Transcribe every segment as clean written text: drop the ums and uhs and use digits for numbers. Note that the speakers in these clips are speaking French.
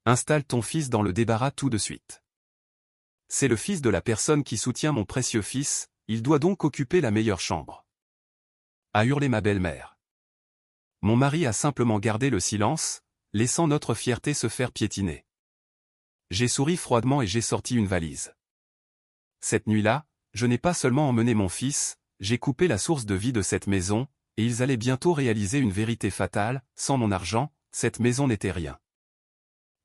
Installe ton fils dans le débarras tout de suite. C'est le fils de la personne qui soutient mon précieux fils, il doit donc occuper la meilleure chambre. A hurlé ma belle-mère. Mon mari a simplement gardé le silence, laissant notre fierté se faire piétiner. J'ai souri froidement et j'ai sorti une valise. Cette nuit-là, je n'ai pas seulement emmené mon fils, j'ai coupé la source de vie de cette maison, et ils allaient bientôt réaliser une vérité fatale, sans mon argent, cette maison n'était rien.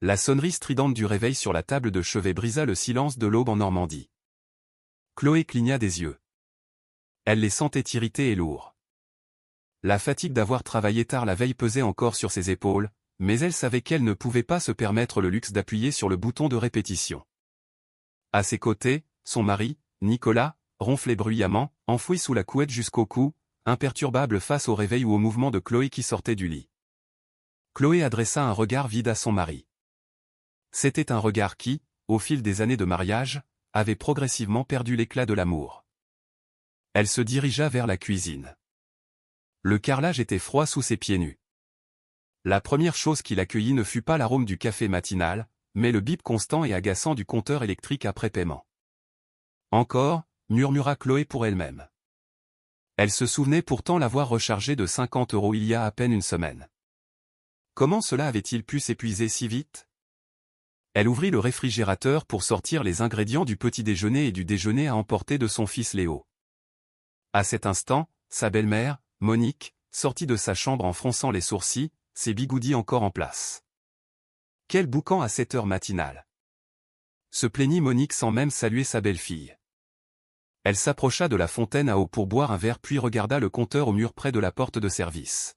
La sonnerie stridente du réveil sur la table de chevet brisa le silence de l'aube en Normandie. Chloé cligna des yeux. Elle les sentait irrités et lourds. La fatigue d'avoir travaillé tard la veille pesait encore sur ses épaules, mais elle savait qu'elle ne pouvait pas se permettre le luxe d'appuyer sur le bouton de répétition. À ses côtés, son mari, Nicolas, ronflait bruyamment, enfoui sous la couette jusqu'au cou, imperturbable face au réveil ou au mouvement de Chloé qui sortait du lit. Chloé adressa un regard vide à son mari. C'était un regard qui, au fil des années de mariage, avait progressivement perdu l'éclat de l'amour. Elle se dirigea vers la cuisine. Le carrelage était froid sous ses pieds nus. La première chose qui l'accueillit ne fut pas l'arôme du café matinal, mais le bip constant et agaçant du compteur électrique après paiement. Encore, murmura Chloé pour elle-même. Elle se souvenait pourtant l'avoir rechargé de 50 € il y a à peine une semaine. Comment cela avait-il pu s'épuiser si vite? Elle ouvrit le réfrigérateur pour sortir les ingrédients du petit déjeuner et du déjeuner à emporter de son fils Léo. À cet instant, sa belle-mère, Monique, sortit de sa chambre en fronçant les sourcils, ses bigoudis encore en place. Quel boucan à cette heure matinale! Se plaignit Monique sans même saluer sa belle-fille. Elle s'approcha de la fontaine à eau pour boire un verre puis regarda le compteur au mur près de la porte de service.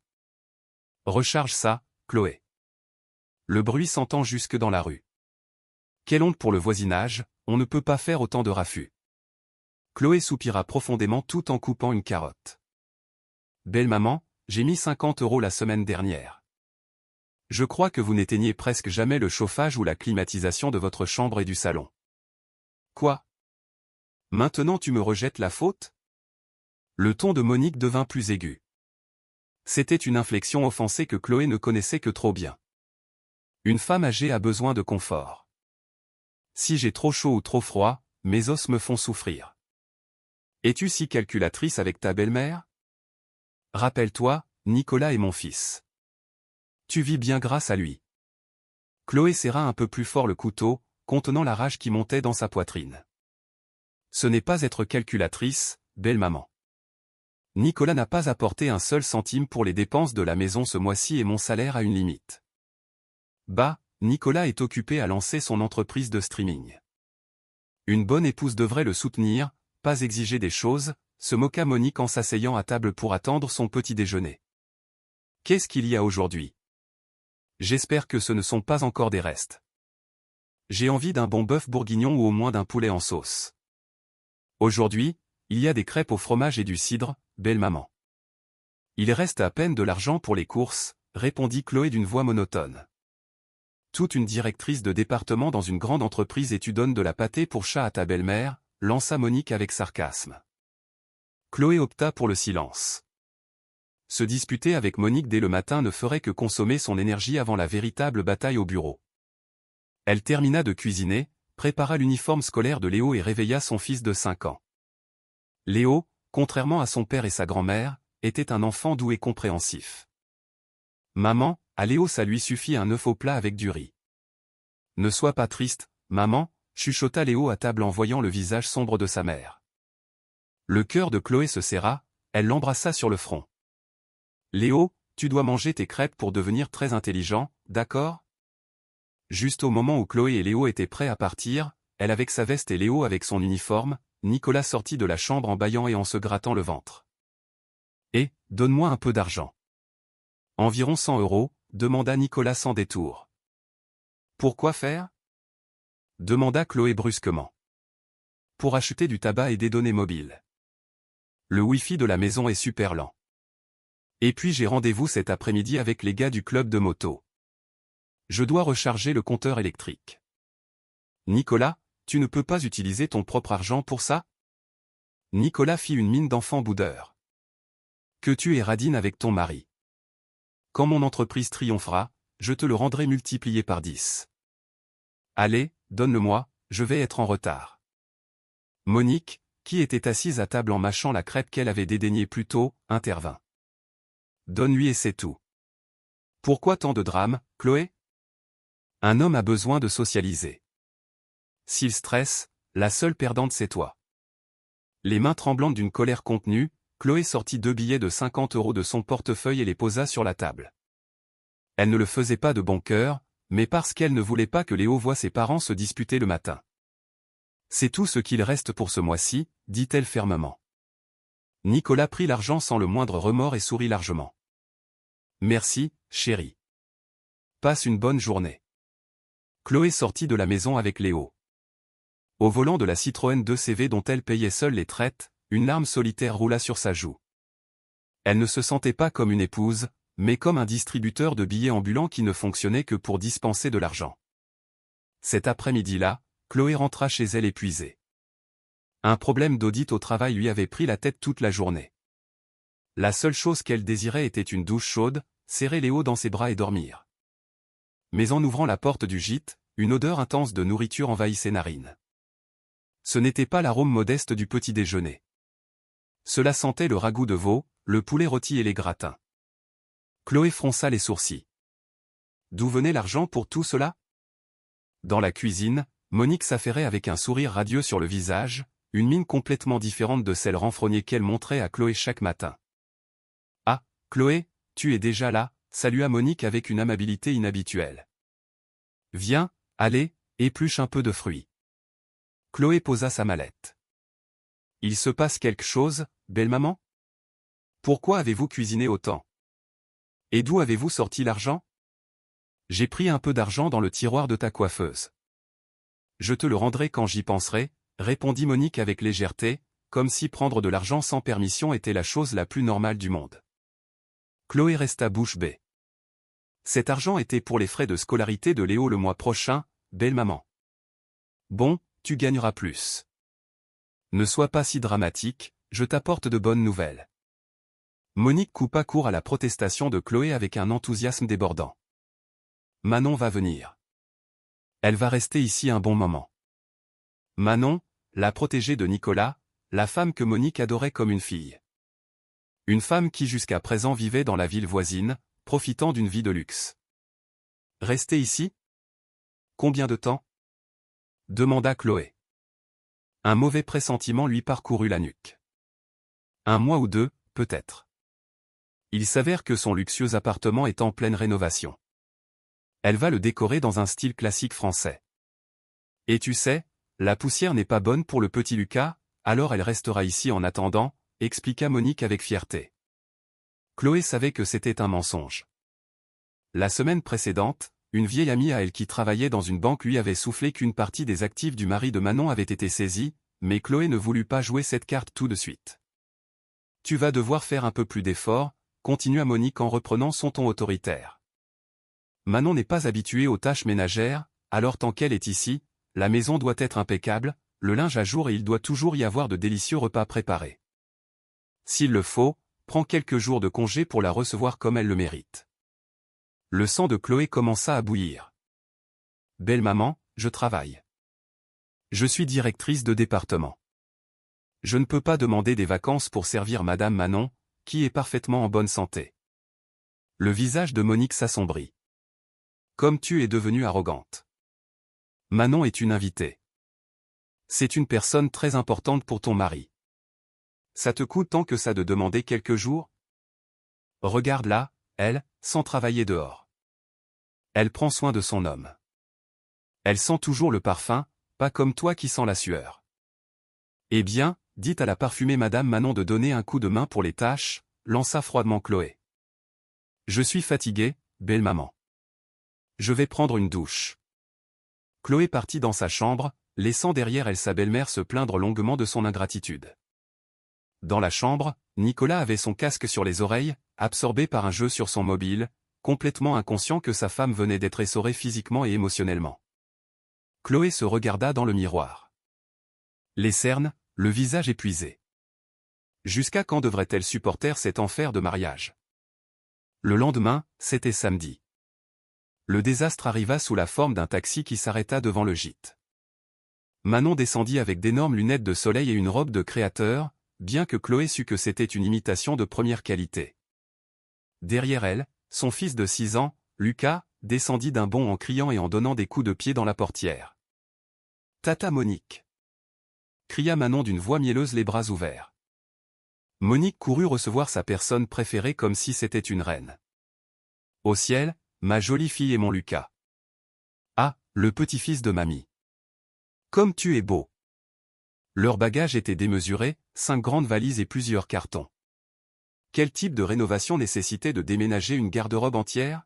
Recharge ça, Chloé. Le bruit s'entend jusque dans la rue. Quelle honte pour le voisinage, on ne peut pas faire autant de raffus. Chloé soupira profondément tout en coupant une carotte. Belle maman, j'ai mis 50 € la semaine dernière. Je crois que vous n'éteignez presque jamais le chauffage ou la climatisation de votre chambre et du salon. Quoi? Maintenant tu me rejettes la faute? Le ton de Monique devint plus aigu. C'était une inflexion offensée que Chloé ne connaissait que trop bien. Une femme âgée a besoin de confort. Si j'ai trop chaud ou trop froid, mes os me font souffrir. Es-tu si calculatrice avec ta belle-mère? Rappelle-toi, Nicolas est mon fils. Tu vis bien grâce à lui. Chloé serra un peu plus fort le couteau, contenant la rage qui montait dans sa poitrine. Ce n'est pas être calculatrice, belle maman. Nicolas n'a pas apporté un seul centime pour les dépenses de la maison ce mois-ci et mon salaire a une limite. Bah, Nicolas est occupé à lancer son entreprise de streaming. Une bonne épouse devrait le soutenir, pas exiger des choses, se moqua Monique en s'asseyant à table pour attendre son petit déjeuner. Qu'est-ce qu'il y a aujourd'hui? J'espère que ce ne sont pas encore des restes. J'ai envie d'un bon bœuf bourguignon ou au moins d'un poulet en sauce. Aujourd'hui, il y a des crêpes au fromage et du cidre, belle maman. Il reste à peine de l'argent pour les courses, répondit Chloé d'une voix monotone. Toute une directrice de département dans une grande entreprise et tu donnes de la pâtée pour chat à ta belle-mère, lança Monique avec sarcasme. Chloé opta pour le silence. Se disputer avec Monique dès le matin ne ferait que consommer son énergie avant la véritable bataille au bureau. Elle termina de cuisiner, prépara l'uniforme scolaire de Léo et réveilla son fils de 5 ans. Léo, contrairement à son père et sa grand-mère, était un enfant doux et compréhensif. Maman, à Léo ça lui suffit un œuf au plat avec du riz. Ne sois pas triste, maman, chuchota Léo à table en voyant le visage sombre de sa mère. Le cœur de Chloé se serra, elle l'embrassa sur le front. Léo, tu dois manger tes crêpes pour devenir très intelligent, d'accord? Juste au moment où Chloé et Léo étaient prêts à partir, elle avec sa veste et Léo avec son uniforme, Nicolas sortit de la chambre en bâillant et en se grattant le ventre. Et, donne-moi un peu d'argent. Environ 100 €, demanda Nicolas sans détour. Pourquoi faire? Demanda Chloé brusquement. Pour acheter du tabac et des données mobiles. Le Wi-Fi de la maison est super lent. Et puis j'ai rendez-vous cet après-midi avec les gars du club de moto. Je dois recharger le compteur électrique. Nicolas, tu ne peux pas utiliser ton propre argent pour ça? Nicolas fit une mine d'enfant boudeur. Que tu es radine avec ton mari. Quand mon entreprise triomphera, je te le rendrai multiplié par 10. Allez, donne-le-moi, je vais être en retard. Monique, qui était assise à table en mâchant la crêpe qu'elle avait dédaignée plus tôt, intervint. Donne-lui et c'est tout. Pourquoi tant de drame, Chloé? Un homme a besoin de socialiser. S'il stresse, la seule perdante c'est toi. Les mains tremblantes d'une colère contenue, Chloé sortit 2 billets de 50 € de son portefeuille et les posa sur la table. Elle ne le faisait pas de bon cœur, mais parce qu'elle ne voulait pas que Léo voie ses parents se disputer le matin. C'est tout ce qu'il reste pour ce mois-ci, dit-elle fermement. Nicolas prit l'argent sans le moindre remords et sourit largement. Merci, chérie. Passe une bonne journée. Chloé sortit de la maison avec Léo. Au volant de la Citroën 2CV dont elle payait seule les traites, une larme solitaire roula sur sa joue. Elle ne se sentait pas comme une épouse, mais comme un distributeur de billets ambulants qui ne fonctionnait que pour dispenser de l'argent. Cet après-midi-là, Chloé rentra chez elle épuisée. Un problème d'audit au travail lui avait pris la tête toute la journée. La seule chose qu'elle désirait était une douche chaude, serrer Léo dans ses bras et dormir. Mais en ouvrant la porte du gîte, une odeur intense de nourriture envahit ses narines. Ce n'était pas l'arôme modeste du petit déjeuner. Cela sentait le ragoût de veau, le poulet rôti et les gratins. Chloé fronça les sourcils. D'où venait l'argent pour tout cela? Dans la cuisine, Monique s'affairait avec un sourire radieux sur le visage, une mine complètement différente de celle renfrognée qu'elle montrait à Chloé chaque matin. « Ah, Chloé, tu es déjà là », salua Monique avec une amabilité inhabituelle. « Viens, allez, épluche un peu de fruits. » Chloé posa sa mallette. « Il se passe quelque chose, belle maman? Pourquoi avez-vous cuisiné autant? Et d'où avez-vous sorti l'argent? » J'ai pris un peu d'argent dans le tiroir de ta coiffeuse. Je te le rendrai quand j'y penserai, répondit Monique avec légèreté, comme si prendre de l'argent sans permission était la chose la plus normale du monde. Chloé resta bouche bée. Cet argent était pour les frais de scolarité de Léo le mois prochain, belle maman. Bon, tu gagneras plus. Ne sois pas si dramatique, je t'apporte de bonnes nouvelles. Monique coupa court à la protestation de Chloé avec un enthousiasme débordant. Manon va venir. Elle va rester ici un bon moment. Manon, la protégée de Nicolas, la femme que Monique adorait comme une fille. Une femme qui jusqu'à présent vivait dans la ville voisine, profitant d'une vie de luxe. Rester ici? Combien de temps? Demanda Chloé. Un mauvais pressentiment lui parcourut la nuque. 1 mois ou 2, peut-être. Il s'avère que son luxueux appartement est en pleine rénovation. Elle va le décorer dans un style classique français. Et tu sais, la poussière n'est pas bonne pour le petit Lucas, alors elle restera ici en attendant, expliqua Monique avec fierté. Chloé savait que c'était un mensonge. La semaine précédente, une vieille amie à elle qui travaillait dans une banque lui avait soufflé qu'une partie des actifs du mari de Manon avait été saisie, mais Chloé ne voulut pas jouer cette carte tout de suite. Tu vas devoir faire un peu plus d'efforts, continua Monique en reprenant son ton autoritaire. Manon n'est pas habituée aux tâches ménagères, alors tant qu'elle est ici, la maison doit être impeccable, le linge à jour et il doit toujours y avoir de délicieux repas préparés. S'il le faut, prends quelques jours de congé pour la recevoir comme elle le mérite. Le sang de Chloé commença à bouillir. Belle maman, je travaille. Je suis directrice de département. Je ne peux pas demander des vacances pour servir Madame Manon, qui est parfaitement en bonne santé. Le visage de Monique s'assombrit. Comme tu es devenue arrogante. Manon est une invitée. C'est une personne très importante pour ton mari. Ça te coûte tant que ça de demander quelques jours? Regarde là, elle, sans travailler dehors. Elle prend soin de son homme. Elle sent toujours le parfum, pas comme toi qui sens la sueur. Eh bien, dit à la parfumée Madame Manon de donner un coup de main pour les tâches, lança froidement Chloé. Je suis fatiguée, belle maman. Je vais prendre une douche. Chloé partit dans sa chambre, laissant derrière elle sa belle-mère se plaindre longuement de son ingratitude. Dans la chambre, Nicolas avait son casque sur les oreilles, absorbé par un jeu sur son mobile, complètement inconscient que sa femme venait d'être essorée physiquement et émotionnellement. Chloé se regarda dans le miroir. Les cernes, le visage épuisé. Jusqu'à quand devrait-elle supporter cet enfer de mariage? Le lendemain, c'était samedi. Le désastre arriva sous la forme d'un taxi qui s'arrêta devant le gîte. Manon descendit avec d'énormes lunettes de soleil et une robe de créateur, bien que Chloé sût que c'était une imitation de première qualité. Derrière elle, son fils de 6 ans, Lucas, descendit d'un bond en criant et en donnant des coups de pied dans la portière. « Tata Monique !» cria Manon d'une voix mielleuse, les bras ouverts. Monique courut recevoir sa personne préférée comme si c'était une reine. « Au ciel, ma jolie fille et mon Lucas. Ah, le petit-fils de mamie. Comme tu es beau. » Leur bagage était démesuré, 5 grandes valises et plusieurs cartons. Quel type de rénovation nécessitait de déménager une garde-robe entière?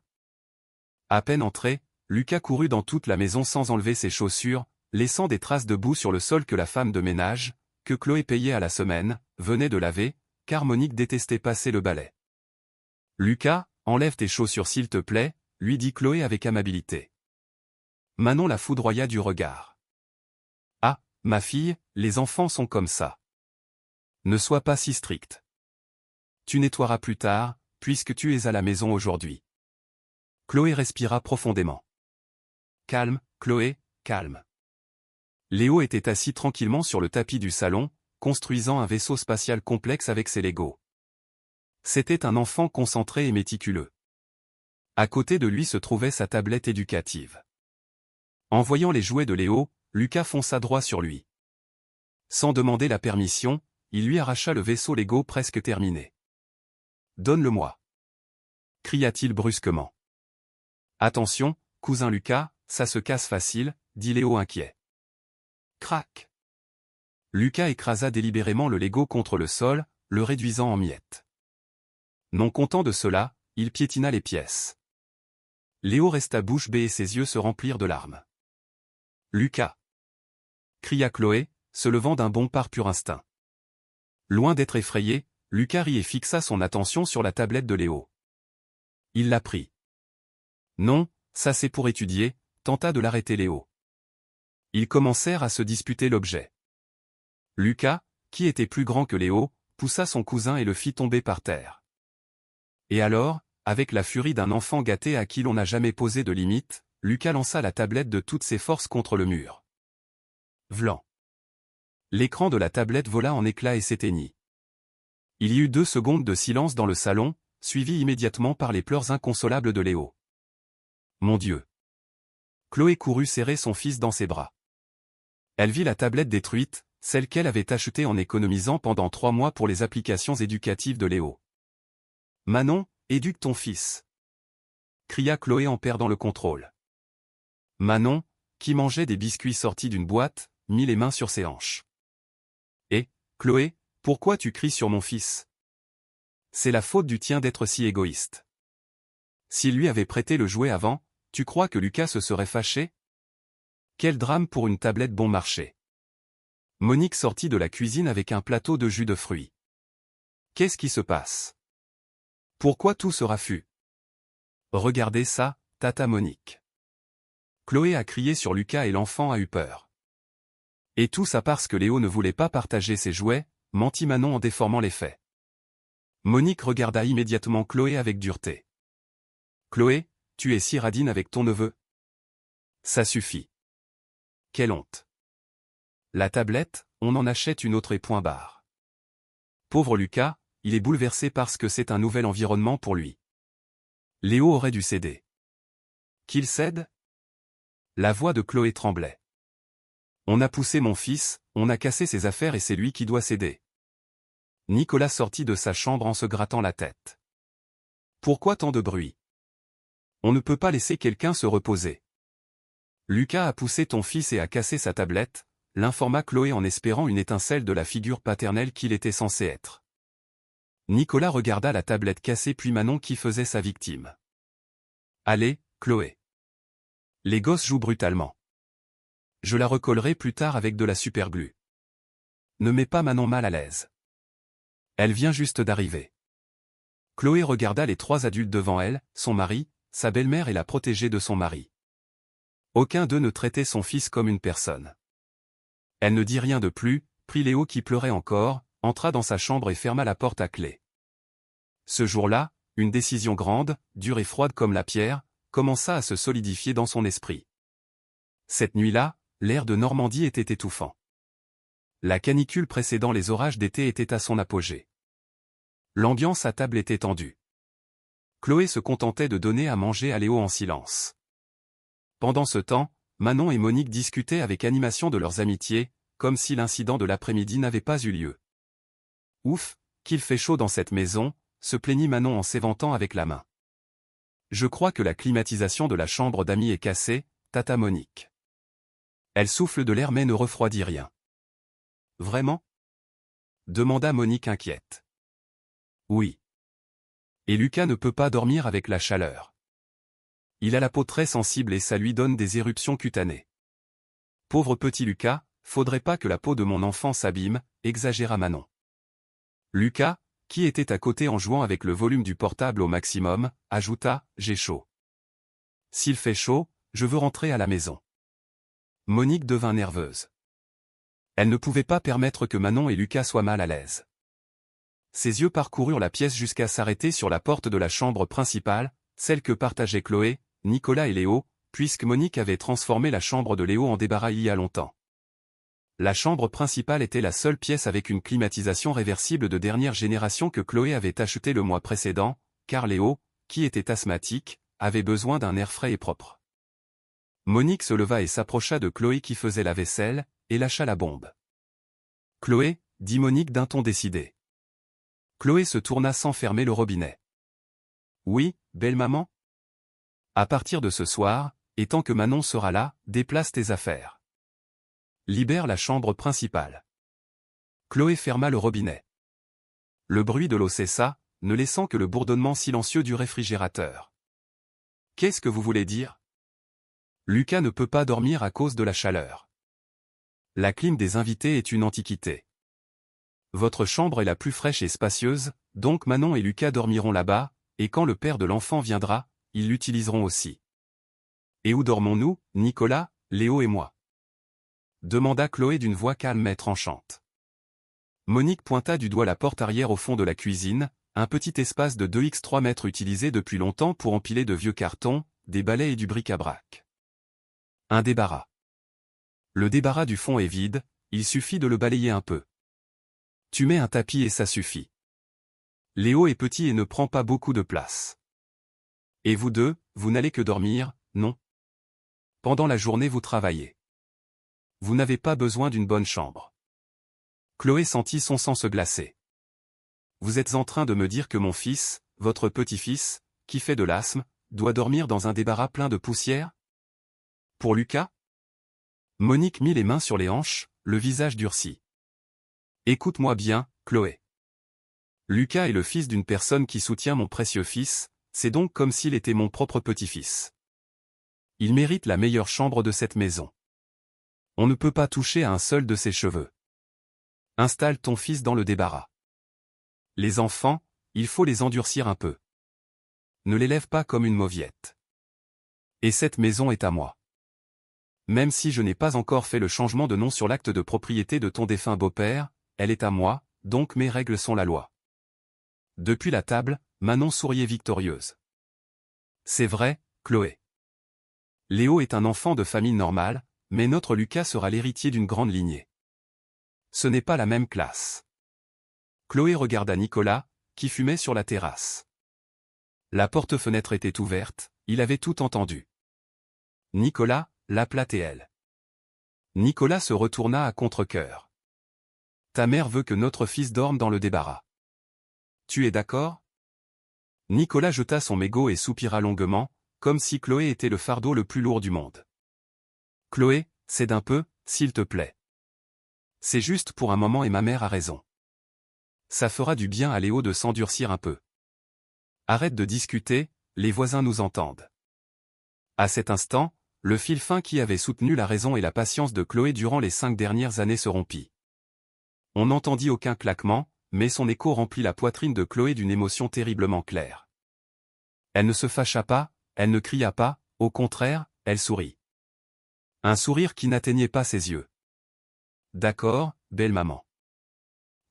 À peine entré, Lucas courut dans toute la maison sans enlever ses chaussures, laissant des traces de boue sur le sol que la femme de ménage, que Chloé payait à la semaine, venait de laver, car Monique détestait passer le balai. « Lucas, enlève tes chaussures s'il te plaît, » lui dit Chloé avec amabilité. Manon la foudroya du regard. « Ah, ma fille, les enfants sont comme ça. Ne sois pas si stricte. Tu nettoieras plus tard, puisque tu es à la maison aujourd'hui. » Chloé respira profondément. « Calme, Chloé, calme. » Léo était assis tranquillement sur le tapis du salon, construisant un vaisseau spatial complexe avec ses Legos. C'était un enfant concentré et méticuleux. À côté de lui se trouvait sa tablette éducative. En voyant les jouets de Léo, Lucas fonça droit sur lui. Sans demander la permission, il lui arracha le vaisseau Lego presque terminé. « Donne-le-moi » cria-t-il brusquement. « Attention, cousin Lucas, ça se casse facile, » dit Léo inquiet. Crac. Lucas écrasa délibérément le Lego contre le sol, le réduisant en miettes. Non content de cela, il piétina les pièces. Léo resta bouche bée et ses yeux se remplirent de larmes. « Lucas !» cria Chloé, se levant d'un bond par pur instinct. Loin d'être effrayé, Lucas rit et fixa son attention sur la tablette de Léo. Il la prit. « Non, ça c'est pour étudier », tenta de l'arrêter Léo. Ils commencèrent à se disputer l'objet. Lucas, qui était plus grand que Léo, poussa son cousin et le fit tomber par terre. Et alors, avec la furie d'un enfant gâté à qui l'on n'a jamais posé de limite, Lucas lança la tablette de toutes ses forces contre le mur. Vlan. L'écran de la tablette vola en éclats et s'éteignit. Il y eut 2 secondes de silence dans le salon, suivi immédiatement par les pleurs inconsolables de Léo. Mon Dieu! Chloé courut serrer son fils dans ses bras. Elle vit la tablette détruite, celle qu'elle avait achetée en économisant pendant 3 mois pour les applications éducatives de Léo. « Manon, éduque ton fils !» cria Chloé en perdant le contrôle. Manon, qui mangeait des biscuits sortis d'une boîte, mit les mains sur ses hanches. « Et, Chloé, pourquoi tu cries sur mon fils? C'est la faute du tien d'être si égoïste. S'il lui avait prêté le jouet avant, tu crois que Lucas se serait fâché? Quel drame pour une tablette bon marché. » Monique sortit de la cuisine avec un plateau de jus de fruits. « Qu'est-ce qui se passe? Pourquoi tout ce raffut? Regardez ça, tata Monique. » Chloé a crié sur Lucas et l'enfant a eu peur. « Et tout ça parce que Léo ne voulait pas partager ses jouets », mentit Manon en déformant les faits. Monique regarda immédiatement Chloé avec dureté. « Chloé, tu es si radine avec ton neveu. Ça suffit. Quelle honte. La tablette, on en achète une autre et point barre. Pauvre Lucas, il est bouleversé parce que c'est un nouvel environnement pour lui. Léo aurait dû céder. Qu'il cède? » La voix de Chloé tremblait. « On a poussé mon fils, on a cassé ses affaires et c'est lui qui doit céder. » Nicolas sortit de sa chambre en se grattant la tête. « Pourquoi tant de bruit? On ne peut pas laisser quelqu'un se reposer. » Lucas a poussé ton fils et a cassé sa tablette, l'informa Chloé en espérant une étincelle de la figure paternelle qu'il était censé être. Nicolas regarda la tablette cassée puis Manon qui faisait sa victime. « Allez, Chloé. Les gosses jouent brutalement. Je la recollerai plus tard avec de la superglue. Ne mets pas Manon mal à l'aise. Elle vient juste d'arriver. » Chloé regarda les 3 adultes devant elle, son mari, sa belle-mère et la protégée de son mari. Aucun d'eux ne traitait son fils comme une personne. Elle ne dit rien de plus, prit Léo qui pleurait encore, entra dans sa chambre et ferma la porte à clé. Ce jour-là, une décision grande, dure et froide comme la pierre, commença à se solidifier dans son esprit. Cette nuit-là, l'air de Normandie était étouffant. La canicule précédant les orages d'été était à son apogée. L'ambiance à table était tendue. Chloé se contentait de donner à manger à Léo en silence. Pendant ce temps, Manon et Monique discutaient avec animation de leurs amitiés, comme si l'incident de l'après-midi n'avait pas eu lieu. « Ouf, qu'il fait chaud dans cette maison », se plaignit Manon en s'éventant avec la main. « Je crois que la climatisation de la chambre d'amis est cassée », tâta Monique. Elle souffle de l'air mais ne refroidit rien. « Vraiment ?» demanda Monique inquiète. « Oui. Et Lucas ne peut pas dormir avec la chaleur. Il a la peau très sensible et ça lui donne des éruptions cutanées. Pauvre petit Lucas, faudrait pas que la peau de mon enfant s'abîme, exagéra Manon. Lucas, qui était à côté en jouant avec le volume du portable au maximum, ajouta « J'ai chaud. S'il fait chaud, je veux rentrer à la maison. » Monique devint nerveuse. Elle ne pouvait pas permettre que Manon et Lucas soient mal à l'aise. Ses yeux parcoururent la pièce jusqu'à s'arrêter sur la porte de la chambre principale, celle que partageaient Chloé, Nicolas et Léo, puisque Monique avait transformé la chambre de Léo en débarras il y a longtemps. La chambre principale était la seule pièce avec une climatisation réversible de dernière génération que Chloé avait achetée le mois précédent, car Léo, qui était asthmatique, avait besoin d'un air frais et propre. Monique se leva et s'approcha de Chloé qui faisait la vaisselle, et lâcha la bombe. « Chloé » dit Monique d'un ton décidé. Chloé se tourna sans fermer le robinet. « Oui, belle maman ? À partir de ce soir, et tant que Manon sera là, déplace tes affaires. Libère la chambre principale. » Chloé ferma le robinet. Le bruit de l'eau cessa, ne laissant que le bourdonnement silencieux du réfrigérateur. « Qu'est-ce que vous voulez dire ? Lucas ne peut pas dormir à cause de la chaleur. La clim des invités est une antiquité. Votre chambre est la plus fraîche et spacieuse, donc Manon et Lucas dormiront là-bas, et quand le père de l'enfant viendra, ils l'utiliseront aussi. Et où dormons-nous, Nicolas, Léo et moi ? Demanda Chloé d'une voix calme mais tranchante. Monique pointa du doigt la porte arrière au fond de la cuisine, un petit espace de 2x3 mètres utilisé depuis longtemps pour empiler de vieux cartons, des balais et du bric-à-brac. Un débarras. Le débarras du fond est vide, il suffit de le balayer un peu. Tu mets un tapis et ça suffit. Léo est petit et ne prend pas beaucoup de place. Et vous deux, vous n'allez que dormir, non ? Pendant la journée vous travaillez. Vous n'avez pas besoin d'une bonne chambre. Chloé sentit son sang se glacer. Vous êtes en train de me dire que mon fils, votre petit-fils, qui fait de l'asthme, doit dormir dans un débarras plein de poussière ? Pour Lucas ? Monique mit les mains sur les hanches, le visage durci. Écoute-moi bien, Chloé. Lucas est le fils d'une personne qui soutient mon précieux fils, c'est donc comme s'il était mon propre petit-fils. Il mérite la meilleure chambre de cette maison. On ne peut pas toucher à un seul de ses cheveux. Installe ton fils dans le débarras. Les enfants, il faut les endurcir un peu. Ne les lève pas comme une mauviette. Et cette maison est à moi. Même si je n'ai pas encore fait le changement de nom sur l'acte de propriété de ton défunt beau-père, elle est à moi, donc mes règles sont la loi. Depuis la table, Manon souriait victorieuse. C'est vrai, Chloé. Léo est un enfant de famille normale, mais notre Lucas sera l'héritier d'une grande lignée. Ce n'est pas la même classe. Chloé regarda Nicolas, qui fumait sur la terrasse. La porte-fenêtre était ouverte, il avait tout entendu. Nicolas, l'appela-t elle. Nicolas se retourna à contre-cœur. Ta mère veut que notre fils dorme dans le débarras. Tu es d'accord ? Nicolas jeta son mégot et soupira longuement, comme si Chloé était le fardeau le plus lourd du monde. Chloé, cède un peu, s'il te plaît. C'est juste pour un moment et ma mère a raison. Ça fera du bien à Léo de s'endurcir un peu. Arrête de discuter, les voisins nous entendent. À cet instant, le fil fin qui avait soutenu la raison et la patience de Chloé durant les 5 dernières années se rompit. On n'entendit aucun claquement, mais son écho remplit la poitrine de Chloé d'une émotion terriblement claire. Elle ne se fâcha pas, elle ne cria pas, au contraire, elle sourit. Un sourire qui n'atteignait pas ses yeux. D'accord, belle maman.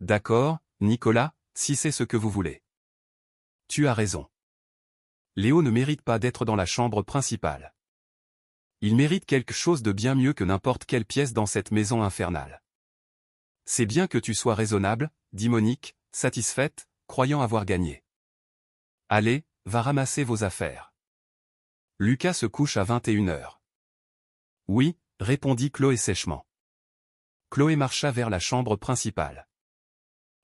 D'accord, Nicolas, si c'est ce que vous voulez. Tu as raison. Léo ne mérite pas d'être dans la chambre principale. Il mérite quelque chose de bien mieux que n'importe quelle pièce dans cette maison infernale. C'est bien que tu sois raisonnable, dit Monique, satisfaite, croyant avoir gagné. Allez, va ramasser vos affaires. Lucas se couche à 21h. Oui, répondit Chloé sèchement. Chloé marcha vers la chambre principale.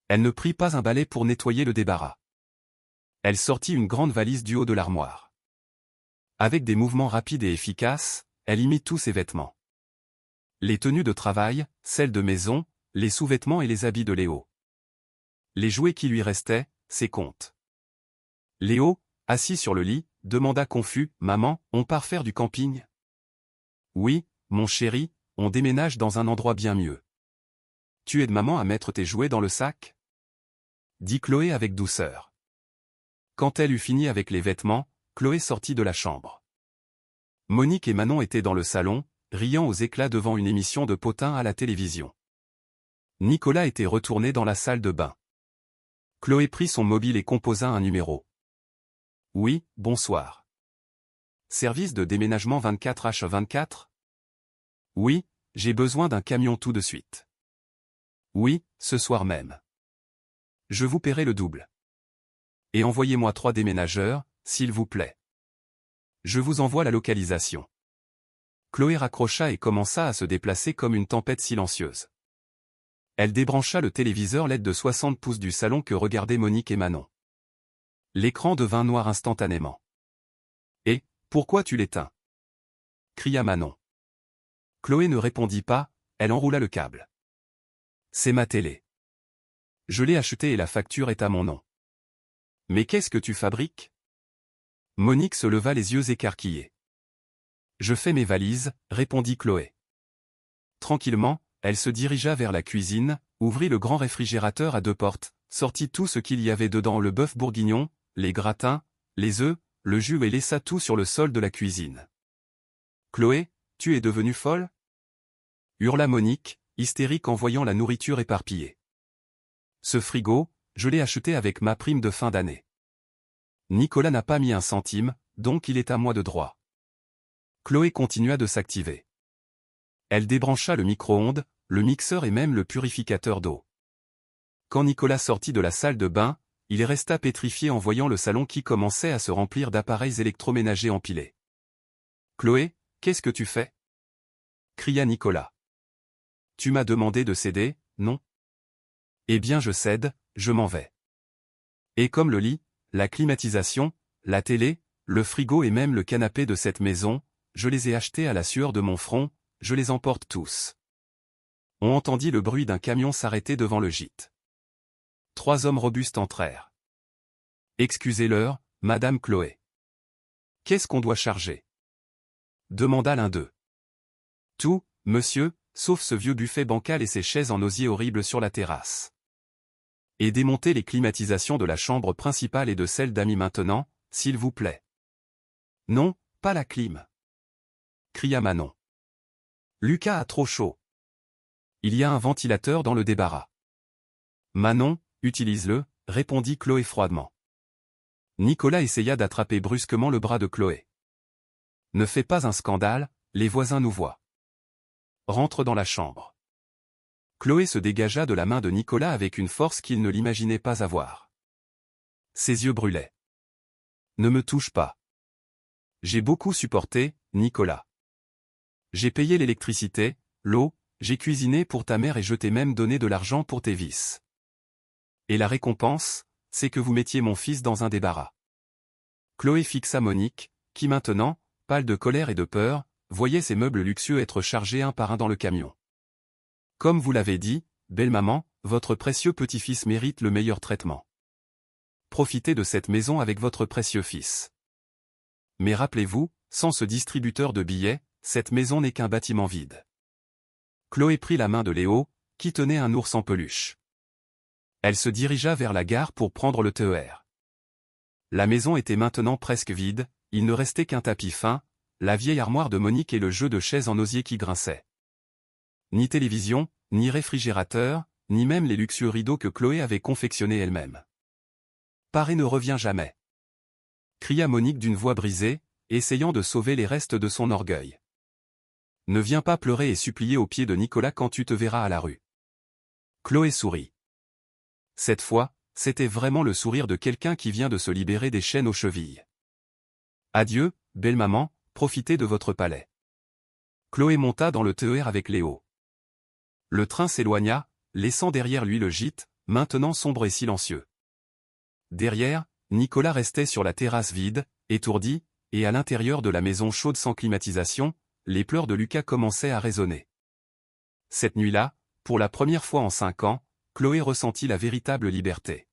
Elle ne prit pas un balai pour nettoyer le débarras. Elle sortit une grande valise du haut de l'armoire. Avec des mouvements rapides et efficaces, elle y mit tous ses vêtements. Les tenues de travail, celles de maison, les sous-vêtements et les habits de Léo. Les jouets qui lui restaient, ses comptes. Léo, assis sur le lit, demanda confus, « Maman, on part faire du camping ?» « Oui, mon chéri, on déménage dans un endroit bien mieux. »« Tu aides maman à mettre tes jouets dans le sac ?» dit Chloé avec douceur. Quand elle eut fini avec les vêtements, Chloé sortit de la chambre. Monique et Manon étaient dans le salon, riant aux éclats devant une émission de potins à la télévision. Nicolas était retourné dans la salle de bain. Chloé prit son mobile et composa un numéro. « Oui, bonsoir. Service de déménagement 24H24 ? Oui, j'ai besoin d'un camion tout de suite. Oui, ce soir même. Je vous paierai le double. Et envoyez-moi 3 déménageurs, s'il vous plaît. Je vous envoie la localisation. » Chloé raccrocha et commença à se déplacer comme une tempête silencieuse. Elle débrancha le téléviseur LED de 60 pouces du salon que regardaient Monique et Manon. L'écran devint noir instantanément. « Et, pourquoi tu l'éteins ?» cria Manon. Chloé ne répondit pas, elle enroula le câble. « C'est ma télé. Je l'ai achetée et la facture est à mon nom. »« Mais qu'est-ce que tu fabriques ?» Monique se leva les yeux écarquillés. « Je fais mes valises, » répondit Chloé. Tranquillement, elle se dirigea vers la cuisine, ouvrit le grand réfrigérateur à 2 portes, sortit tout ce qu'il y avait dedans, le bœuf bourguignon, les gratins, les œufs, le jus et laissa tout sur le sol de la cuisine. « Chloé, tu es devenue folle ?» hurla Monique, hystérique en voyant la nourriture éparpillée. « Ce frigo, je l'ai acheté avec ma prime de fin d'année. Nicolas n'a pas mis un centime, donc il est à moi de droit. » Chloé continua de s'activer. Elle débrancha le micro-ondes, le mixeur et même le purificateur d'eau. Quand Nicolas sortit de la salle de bain, il resta pétrifié en voyant le salon qui commençait à se remplir d'appareils électroménagers empilés. « Chloé, qu'est-ce que tu fais ?» cria Nicolas. « Tu m'as demandé de céder, non ? Eh bien je cède, je m'en vais. Et comme le lit, la climatisation, la télé, le frigo et même le canapé de cette maison, je les ai achetés à la sueur de mon front, je les emporte tous. » On entendit le bruit d'un camion s'arrêter devant le gîte. 3 hommes robustes entrèrent. « Excusez-leur, Madame Chloé. »« Qu'est-ce qu'on doit charger ?» demanda l'un d'eux. « Tout, monsieur, sauf ce vieux buffet bancal et ces chaises en osier horribles sur la terrasse. Et démontez les climatisations de la chambre principale et de celle d'amis maintenant, s'il vous plaît. »« Non, pas la clim. » cria Manon. « Lucas a trop chaud. Il y a un ventilateur dans le débarras. »« Manon, utilise-le, » répondit Chloé froidement. Nicolas essaya d'attraper brusquement le bras de Chloé. « Ne fais pas un scandale, les voisins nous voient. Rentre dans la chambre. » Chloé se dégagea de la main de Nicolas avec une force qu'il ne l'imaginait pas avoir. Ses yeux brûlaient. « Ne me touche pas. J'ai beaucoup supporté, Nicolas. J'ai payé l'électricité, l'eau, j'ai cuisiné pour ta mère et je t'ai même donné de l'argent pour tes vices. Et la récompense, c'est que vous mettiez mon fils dans un débarras. » Chloé fixa Monique, qui maintenant, pâle de colère et de peur, voyait ses meubles luxueux être chargés un par un dans le camion. « Comme vous l'avez dit, belle maman, votre précieux petit-fils mérite le meilleur traitement. Profitez de cette maison avec votre précieux fils. Mais rappelez-vous, sans ce distributeur de billets, cette maison n'est qu'un bâtiment vide. » Chloé prit la main de Léo, qui tenait un ours en peluche. Elle se dirigea vers la gare pour prendre le TER. La maison était maintenant presque vide, il ne restait qu'un tapis fin, la vieille armoire de Monique et le jeu de chaises en osier qui grinçait. Ni télévision, ni réfrigérateur, ni même les luxueux rideaux que Chloé avait confectionnés elle-même. « Paré ne revient jamais. » cria Monique d'une voix brisée, essayant de sauver les restes de son orgueil. Ne viens pas pleurer et supplier aux pieds de Nicolas quand tu te verras à la rue. Chloé sourit. Cette fois, c'était vraiment le sourire de quelqu'un qui vient de se libérer des chaînes aux chevilles. Adieu, belle maman, profitez de votre palais. Chloé monta dans le TER avec Léo. Le train s'éloigna, laissant derrière lui le gîte, maintenant sombre et silencieux. Derrière, Nicolas restait sur la terrasse vide, étourdi, et à l'intérieur de la maison chaude sans climatisation, les pleurs de Lucas commençaient à résonner. Cette nuit-là, pour la première fois en 5 ans, Chloé ressentit la véritable liberté.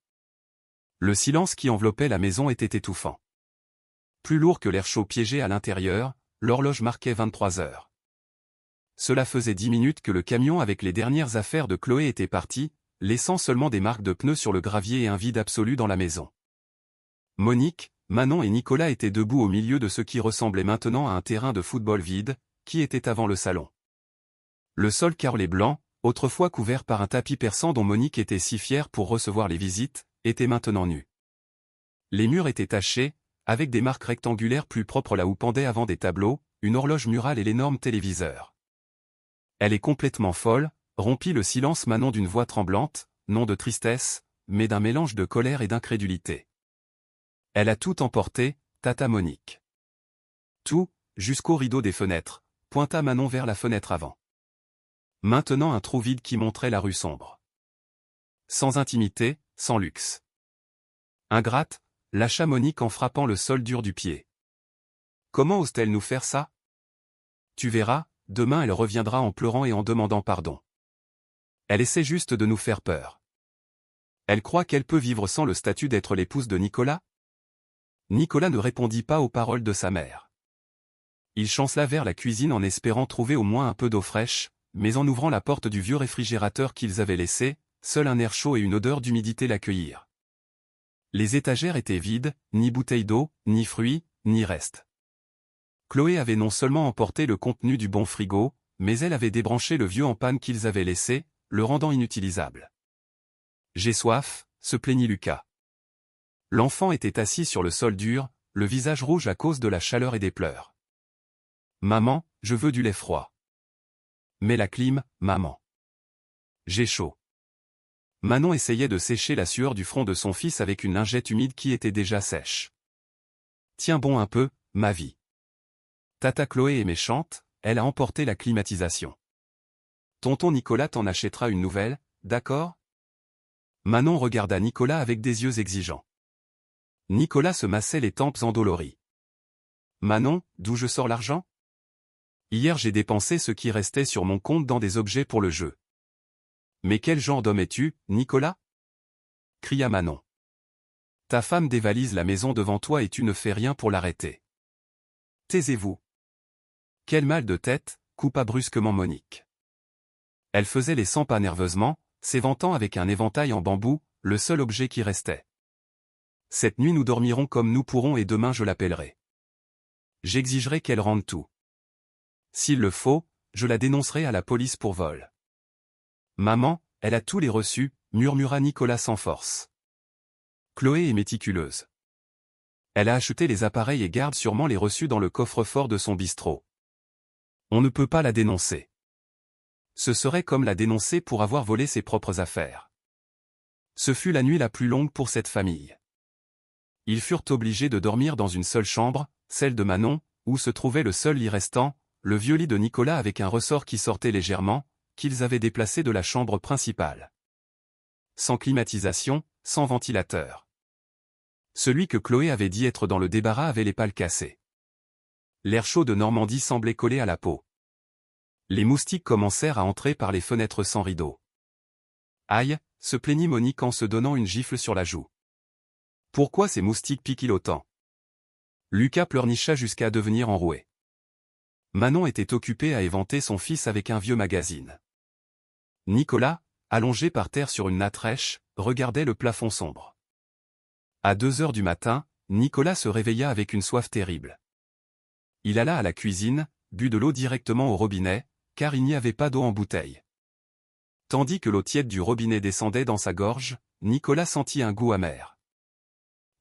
Le silence qui enveloppait la maison était étouffant. Plus lourd que l'air chaud piégé à l'intérieur, l'horloge marquait 23 heures. Cela faisait 10 minutes que le camion avec les dernières affaires de Chloé était parti, laissant seulement des marques de pneus sur le gravier et un vide absolu dans la maison. Monique, Manon et Nicolas étaient debout au milieu de ce qui ressemblait maintenant à un terrain de football vide, qui était avant le salon. Le sol carrelé blanc, autrefois couvert par un tapis persan dont Monique était si fière pour recevoir les visites, était maintenant nu. Les murs étaient tachés, avec des marques rectangulaires plus propres là où pendaient avant des tableaux, une horloge murale et l'énorme téléviseur. Elle est complètement folle, rompit le silence Manon d'une voix tremblante, non de tristesse, mais d'un mélange de colère et d'incrédulité. Elle a tout emporté, tata Monique. Tout, jusqu'au rideau des fenêtres, pointa Manon vers la fenêtre avant. Maintenant un trou vide qui montrait la rue sombre. Sans intimité, sans luxe. Ingrate, lâcha Monique en frappant le sol dur du pied. Comment ose-t-elle nous faire ça? Tu verras, demain elle reviendra en pleurant et en demandant pardon. Elle essaie juste de nous faire peur. Elle croit qu'elle peut vivre sans le statut d'être l'épouse de Nicolas? Nicolas ne répondit pas aux paroles de sa mère. Il chancela vers la cuisine en espérant trouver au moins un peu d'eau fraîche, mais en ouvrant la porte du vieux réfrigérateur qu'ils avaient laissé, seul un air chaud et une odeur d'humidité l'accueillirent. Les étagères étaient vides, ni bouteilles d'eau, ni fruits, ni restes. Chloé avait non seulement emporté le contenu du bon frigo, mais elle avait débranché le vieux en panne qu'ils avaient laissé, le rendant inutilisable. « J'ai soif », se plaignit Lucas. L'enfant était assis sur le sol dur, le visage rouge à cause de la chaleur et des pleurs. « Maman, je veux du lait froid. »« Mets la clim, maman. »« J'ai chaud. » Manon essayait de sécher la sueur du front de son fils avec une lingette humide qui était déjà sèche. « Tiens bon un peu, ma vie. » Tata Chloé est méchante, elle a emporté la climatisation. Tonton Nicolas t'en achètera une nouvelle, d'accord? Manon regarda Nicolas avec des yeux exigeants. Nicolas se massait les tempes endolories. Manon, d'où je sors l'argent? Hier j'ai dépensé ce qui restait sur mon compte dans des objets pour le jeu. Mais quel genre d'homme es-tu, Nicolas? Cria Manon. Ta femme dévalise la maison devant toi et tu ne fais rien pour l'arrêter. Taisez-vous. Quel mal de tête, coupa brusquement Monique. Elle faisait les 100 pas nerveusement, s'éventant avec un éventail en bambou, le seul objet qui restait. Cette nuit nous dormirons comme nous pourrons et demain je l'appellerai. J'exigerai qu'elle rende tout. S'il le faut, je la dénoncerai à la police pour vol. Maman, elle a tous les reçus, murmura Nicolas sans force. Chloé est méticuleuse. Elle a acheté les appareils et garde sûrement les reçus dans le coffre-fort de son bistrot. On ne peut pas la dénoncer. Ce serait comme la dénoncer pour avoir volé ses propres affaires. Ce fut la nuit la plus longue pour cette famille. Ils furent obligés de dormir dans une seule chambre, celle de Manon, où se trouvait le seul lit restant, le vieux lit de Nicolas avec un ressort qui sortait légèrement, qu'ils avaient déplacé de la chambre principale. Sans climatisation, sans ventilateur. Celui que Chloé avait dit être dans le débarras avait les pales cassées. L'air chaud de Normandie semblait coller à la peau. Les moustiques commencèrent à entrer par les fenêtres sans rideaux. Aïe, se plaignit Monique en se donnant une gifle sur la joue. Pourquoi ces moustiques piquent-ils autant? Lucas pleurnicha jusqu'à devenir enroué. Manon était occupée à éventer son fils avec un vieux magazine. Nicolas, allongé par terre sur une natte rêche, regardait le plafond sombre. À 2 heures du matin, Nicolas se réveilla avec une soif terrible. Il alla à la cuisine, but de l'eau directement au robinet, car il n'y avait pas d'eau en bouteille. Tandis que l'eau tiède du robinet descendait dans sa gorge, Nicolas sentit un goût amer.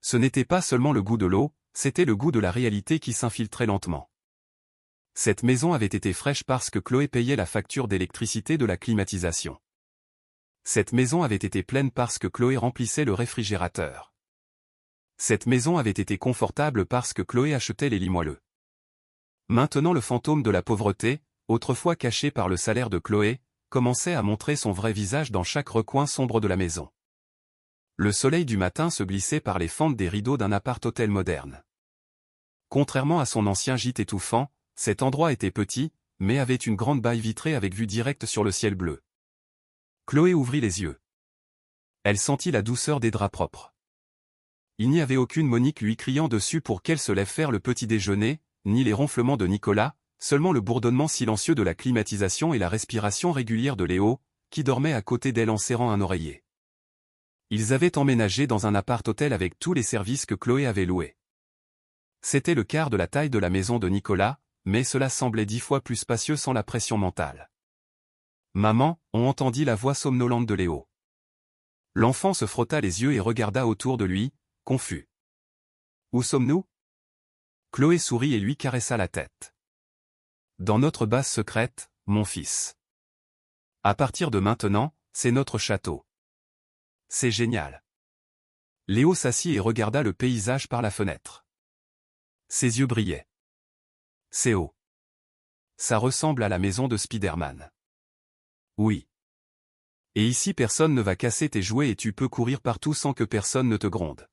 Ce n'était pas seulement le goût de l'eau, c'était le goût de la réalité qui s'infiltrait lentement. Cette maison avait été fraîche parce que Chloé payait la facture d'électricité de la climatisation. Cette maison avait été pleine parce que Chloé remplissait le réfrigérateur. Cette maison avait été confortable parce que Chloé achetait les lits moelleux. Maintenant le fantôme de la pauvreté, autrefois caché par le salaire de Chloé, commençait à montrer son vrai visage dans chaque recoin sombre de la maison. Le soleil du matin se glissait par les fentes des rideaux d'un appart-hôtel moderne. Contrairement à son ancien gîte étouffant, cet endroit était petit, mais avait une grande baille vitrée avec vue directe sur le ciel bleu. Chloé ouvrit les yeux. Elle sentit la douceur des draps propres. Il n'y avait aucune Monique lui criant dessus pour qu'elle se lève faire le petit déjeuner, ni les ronflements de Nicolas, seulement le bourdonnement silencieux de la climatisation et la respiration régulière de Léo, qui dormait à côté d'elle en serrant un oreiller. Ils avaient emménagé dans un appart-hôtel avec tous les services que Chloé avait loués. C'était le quart de la taille de la maison de Nicolas, mais cela semblait 10 fois plus spacieux sans la pression mentale. « Maman » on entendit la voix somnolente de Léo. L'enfant se frotta les yeux et regarda autour de lui, confus. « Où sommes-nous » Chloé sourit et lui caressa la tête. « Dans notre base secrète, mon fils. À partir de maintenant, c'est notre château. C'est génial. » Léo s'assit et regarda le paysage par la fenêtre. Ses yeux brillaient. C'est haut. Ça ressemble à la maison de Spider-Man. Oui. Et ici personne ne va casser tes jouets et tu peux courir partout sans que personne ne te gronde.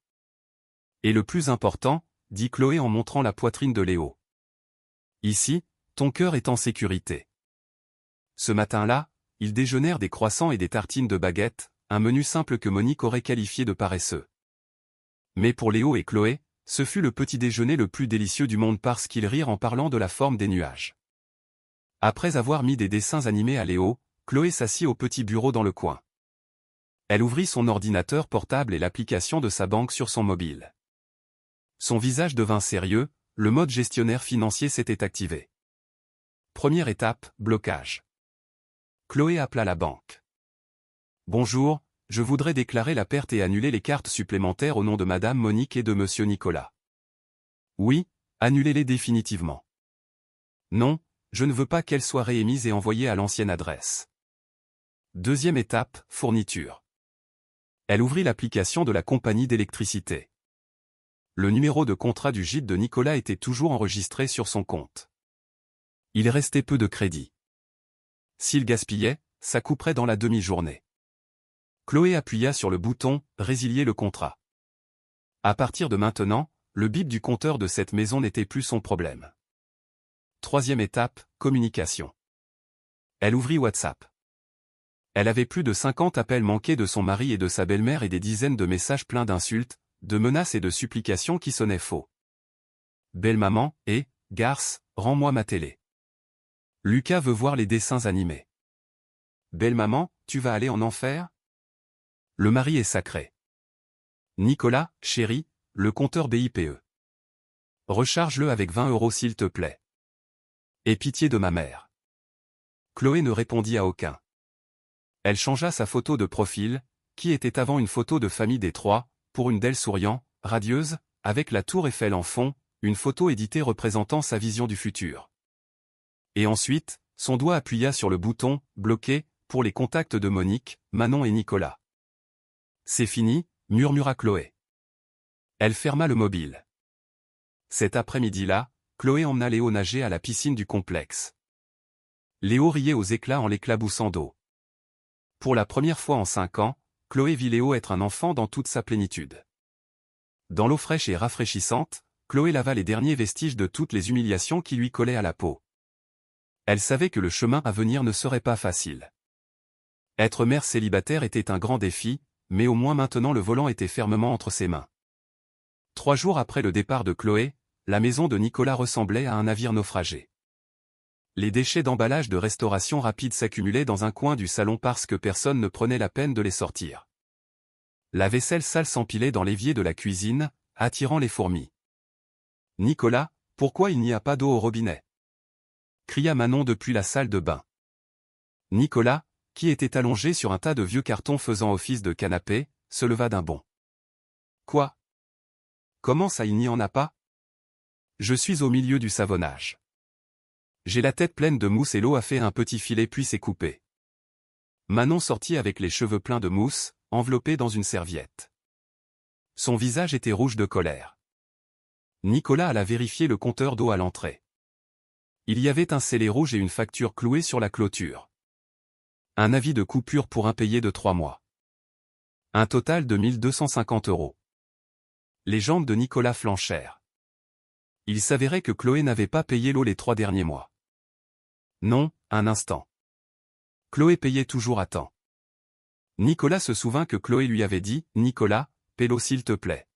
Et le plus important, dit Chloé en montrant la poitrine de Léo. Ici, ton cœur est en sécurité. Ce matin-là, ils déjeunèrent des croissants et des tartines de baguette, un menu simple que Monique aurait qualifié de paresseux. Mais pour Léo et Chloé, ce fut le petit déjeuner le plus délicieux du monde parce qu'ils rirent en parlant de la forme des nuages. Après avoir mis des dessins animés à Léo, Chloé s'assit au petit bureau dans le coin. Elle ouvrit son ordinateur portable et l'application de sa banque sur son mobile. Son visage devint sérieux, le mode gestionnaire financier s'était activé. Première étape, blocage. Chloé appela la banque. Bonjour, je voudrais déclarer la perte et annuler les cartes supplémentaires au nom de Madame Monique et de Monsieur Nicolas. Oui, annulez-les définitivement. Non, je ne veux pas qu'elles soient réémises et envoyées à l'ancienne adresse. Deuxième étape, fourniture. Elle ouvrit l'application de la compagnie d'électricité. Le numéro de contrat du gîte de Nicolas était toujours enregistré sur son compte. Il restait peu de crédit. S'il gaspillait, ça couperait dans la demi-journée. Chloé appuya sur le bouton « Résilier le contrat ». À partir de maintenant, le bip du compteur de cette maison n'était plus son problème. Troisième étape, communication. Elle ouvrit WhatsApp. Elle avait plus de 50 appels manqués de son mari et de sa belle-mère et des dizaines de messages pleins d'insultes, de menaces et de supplications qui sonnaient faux. Belle-maman, et, garce, rends-moi ma télé. Lucas veut voir les dessins animés. Belle-maman, tu vas aller en enfer ? Le mari est sacré. Nicolas, chéri, le compteur BIPE. Recharge-le avec 20 € s'il te plaît. Aie pitié de ma mère. Chloé ne répondit à aucun. Elle changea sa photo de profil, qui était avant une photo de famille des trois, pour une d'elle souriant, radieuse, avec la tour Eiffel en fond, une photo éditée représentant sa vision du futur. Et ensuite, son doigt appuya sur le bouton « Bloquer » pour les contacts de Monique, Manon et Nicolas. C'est fini, murmura Chloé. Elle ferma le mobile. Cet après-midi-là, Chloé emmena Léo nager à la piscine du complexe. Léo riait aux éclats en l'éclaboussant d'eau. Pour la première fois en 5 ans, Chloé vit Léo être un enfant dans toute sa plénitude. Dans l'eau fraîche et rafraîchissante, Chloé lava les derniers vestiges de toutes les humiliations qui lui collaient à la peau. Elle savait que le chemin à venir ne serait pas facile. Être mère célibataire était un grand défi, mais au moins maintenant le volant était fermement entre ses mains. 3 jours après le départ de Chloé, la maison de Nicolas ressemblait à un navire naufragé. Les déchets d'emballage de restauration rapide s'accumulaient dans un coin du salon parce que personne ne prenait la peine de les sortir. La vaisselle sale s'empilait dans l'évier de la cuisine, attirant les fourmis. « Nicolas, pourquoi il n'y a pas d'eau au robinet ?» cria Manon depuis la salle de bain. Nicolas, qui était allongé sur un tas de vieux cartons faisant office de canapé, se leva d'un bond. « Quoi ? Comment ça il n'y en a pas ? Je suis au milieu du savonnage. J'ai la tête pleine de mousse et l'eau a fait un petit filet puis s'est coupée. Manon sortit avec les cheveux pleins de mousse, enveloppés dans une serviette. Son visage était rouge de colère. Nicolas alla vérifier le compteur d'eau à l'entrée. Il y avait un scellé rouge et une facture clouée sur la clôture. Un avis de coupure pour impayé de 3 mois. Un total de 1 250 €. Les jambes de Nicolas flanchèrent. Il s'avérait que Chloé n'avait pas payé l'eau les 3 derniers mois. Non, un instant. Chloé payait toujours à temps. Nicolas se souvint que Chloé lui avait dit « Nicolas, paie l'eau s'il te plaît.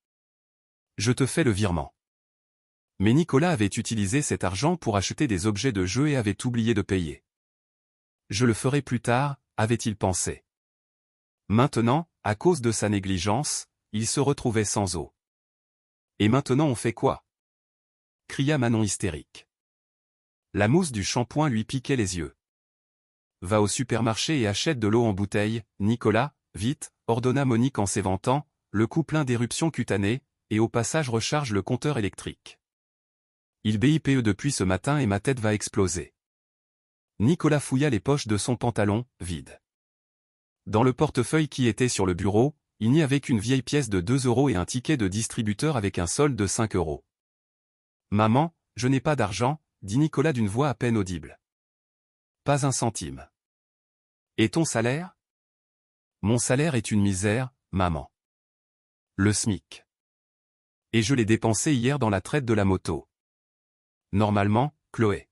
Je te fais le virement ». Mais Nicolas avait utilisé cet argent pour acheter des objets de jeu et avait oublié de payer. Je le ferai plus tard, avait-il pensé. Maintenant, à cause de sa négligence, il se retrouvait sans eau. Et maintenant on fait quoi? Cria Manon hystérique. La mousse du shampoing lui piquait les yeux. Va au supermarché et achète de l'eau en bouteille, Nicolas, vite, ordonna Monique en s'éventant, le cou plein d'éruptions cutanées, et au passage recharge le compteur électrique. Il BIPE depuis ce matin et ma tête va exploser. Nicolas fouilla les poches de son pantalon, vide. Dans le portefeuille qui était sur le bureau, il n'y avait qu'une vieille pièce de 2 € et un ticket de distributeur avec un solde de 5 €. Maman, je n'ai pas d'argent, dit Nicolas d'une voix à peine audible. Pas un centime. Et ton salaire? Mon salaire est une misère, maman. Le SMIC. Et je l'ai dépensé hier dans la traite de la moto. Normalement, Chloé.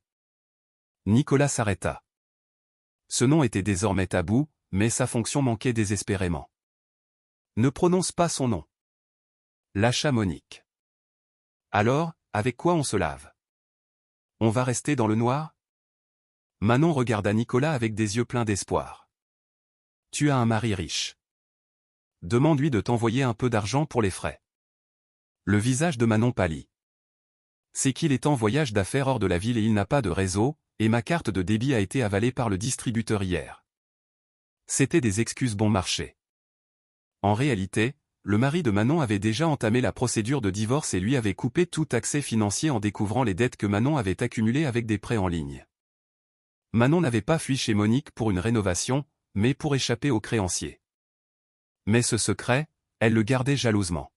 Nicolas s'arrêta. Ce nom était désormais tabou, mais sa fonction manquait désespérément. Ne prononce pas son nom. Lâcha Monique. Alors, avec quoi on se lave? On va rester dans le noir? Manon regarda Nicolas avec des yeux pleins d'espoir. Tu as un mari riche. Demande-lui de t'envoyer un peu d'argent pour les frais. Le visage de Manon pâlit. C'est qu'il est en voyage d'affaires hors de la ville et il n'a pas de réseau, et ma carte de débit a été avalée par le distributeur hier. C'était des excuses bon marché. En réalité, le mari de Manon avait déjà entamé la procédure de divorce et lui avait coupé tout accès financier en découvrant les dettes que Manon avait accumulées avec des prêts en ligne. Manon n'avait pas fui chez Monique pour une rénovation, mais pour échapper aux créanciers. Mais ce secret, elle le gardait jalousement.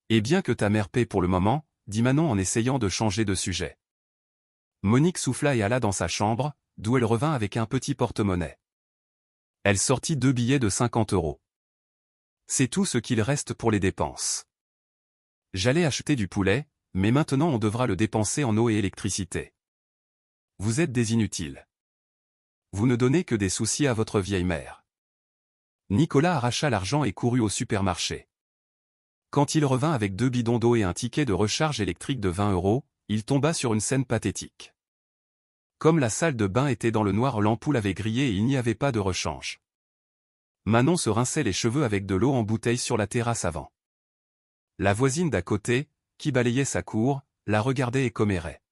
Et bien que ta mère paie pour le moment, dit Manon en essayant de changer de sujet. Monique souffla et alla dans sa chambre, d'où elle revint avec un petit porte-monnaie. Elle sortit 2 billets de 50 €. C'est tout ce qu'il reste pour les dépenses. J'allais acheter du poulet, mais maintenant on devra le dépenser en eau et électricité. Vous êtes des inutiles. Vous ne donnez que des soucis à votre vieille mère. Nicolas arracha l'argent et courut au supermarché. Quand il revint avec 2 bidons d'eau et un ticket de recharge électrique de 20 €, il tomba sur une scène pathétique. Comme la salle de bain était dans le noir, l'ampoule avait grillé et il n'y avait pas de rechange. Manon se rinçait les cheveux avec de l'eau en bouteille sur la terrasse avant. La voisine d'à côté, qui balayait sa cour, la regardait et commérait.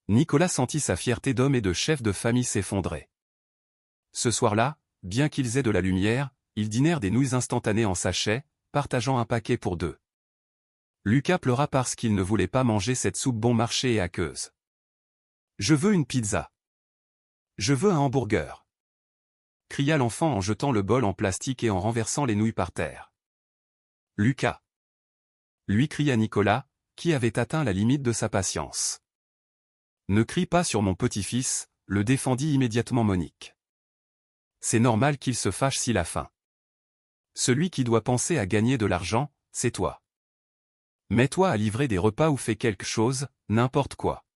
Nicolas sentit sa fierté d'homme et de chef de famille s'effondrer. Ce soir-là, bien qu'ils aient de la lumière, ils dînèrent des nouilles instantanées en sachet, partageant un paquet pour 2. Lucas pleura parce qu'il ne voulait pas manger cette soupe bon marché et aqueuse. Je veux une pizza. Je veux un hamburger. Cria l'enfant en jetant le bol en plastique et en renversant les nouilles par terre. Lucas. Lui cria Nicolas, qui avait atteint la limite de sa patience. Ne crie pas sur mon petit-fils, le défendit immédiatement Monique. C'est normal qu'il se fâche s'il a faim. Celui qui doit penser à gagner de l'argent, c'est toi. Mets-toi à livrer des repas ou fais quelque chose, n'importe quoi.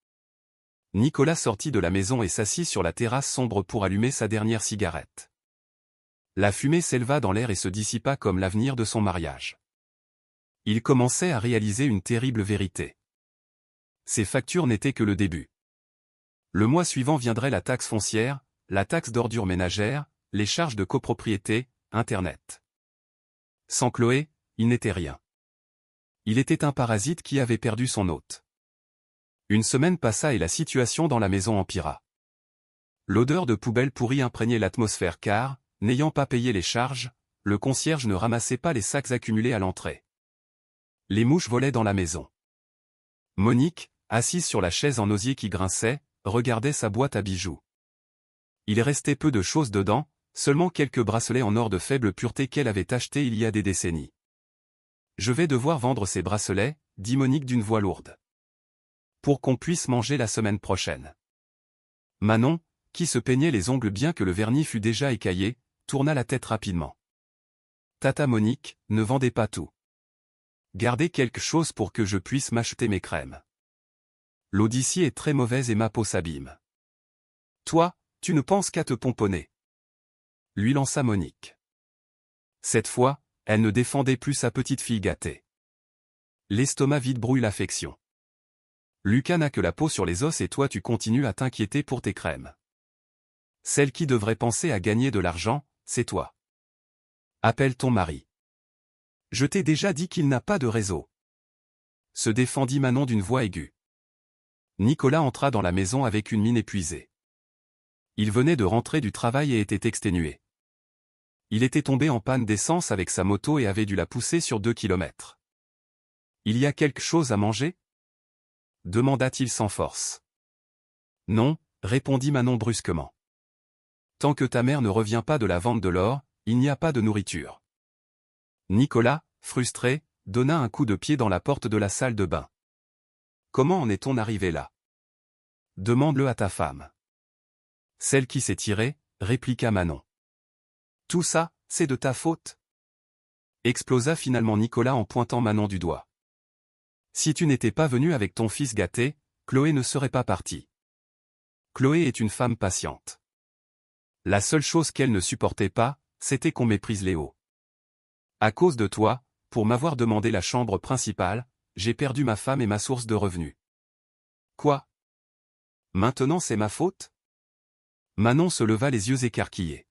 Nicolas sortit de la maison et s'assit sur la terrasse sombre pour allumer sa dernière cigarette. La fumée s'éleva dans l'air et se dissipa comme l'avenir de son mariage. Il commençait à réaliser une terrible vérité. Ces factures n'étaient que le début. Le mois suivant viendrait la taxe foncière, la taxe d'ordures ménagères, les charges de copropriété, Internet. Sans Chloé, il n'était rien. Il était un parasite qui avait perdu son hôte. Une semaine passa et la situation dans la maison empira. L'odeur de poubelle pourrie imprégnait l'atmosphère car, n'ayant pas payé les charges, le concierge ne ramassait pas les sacs accumulés à l'entrée. Les mouches volaient dans la maison. Monique, assise sur la chaise en osier qui grinçait, regardait sa boîte à bijoux. Il restait peu de choses dedans, seulement quelques bracelets en or de faible pureté qu'elle avait achetés il y a des décennies. « Je vais devoir vendre ces bracelets, dit Monique d'une voix lourde. Pour qu'on puisse manger la semaine prochaine. Manon, qui se peignait les ongles bien que le vernis fût déjà écaillé, tourna la tête rapidement. Tata Monique, ne vendez pas tout. Gardez quelque chose pour que je puisse m'acheter mes crèmes. L'eau d'ici est très mauvaise et ma peau s'abîme. Toi, tu ne penses qu'à te pomponner. Lui lança Monique. Cette fois, elle ne défendait plus sa petite fille gâtée. L'estomac vide brouille l'affection. Lucas n'a que la peau sur les os et toi tu continues à t'inquiéter pour tes crèmes. Celle qui devrait penser à gagner de l'argent, c'est toi. Appelle ton mari. Je t'ai déjà dit qu'il n'a pas de réseau. Se défendit Manon d'une voix aiguë. Nicolas entra dans la maison avec une mine épuisée. Il venait de rentrer du travail et était exténué. Il était tombé en panne d'essence avec sa moto et avait dû la pousser sur 2 kilomètres. Il y a quelque chose à manger ? Demanda-t-il sans force. Non, répondit Manon brusquement. Tant que ta mère ne revient pas de la vente de l'or, il n'y a pas de nourriture. Nicolas, frustré, donna un coup de pied dans la porte de la salle de bain. Comment en est-on arrivé là ? Demande-le à ta femme. Celle qui s'est tirée, répliqua Manon. Tout ça, c'est de ta faute ? Explosa finalement Nicolas en pointant Manon du doigt. Si tu n'étais pas venu avec ton fils gâté, Chloé ne serait pas partie. Chloé est une femme patiente. La seule chose qu'elle ne supportait pas, c'était qu'on méprise Léo. À cause de toi, pour m'avoir demandé la chambre principale, j'ai perdu ma femme et ma source de revenus. Quoi ? Maintenant c'est ma faute ? Manon se leva les yeux écarquillés.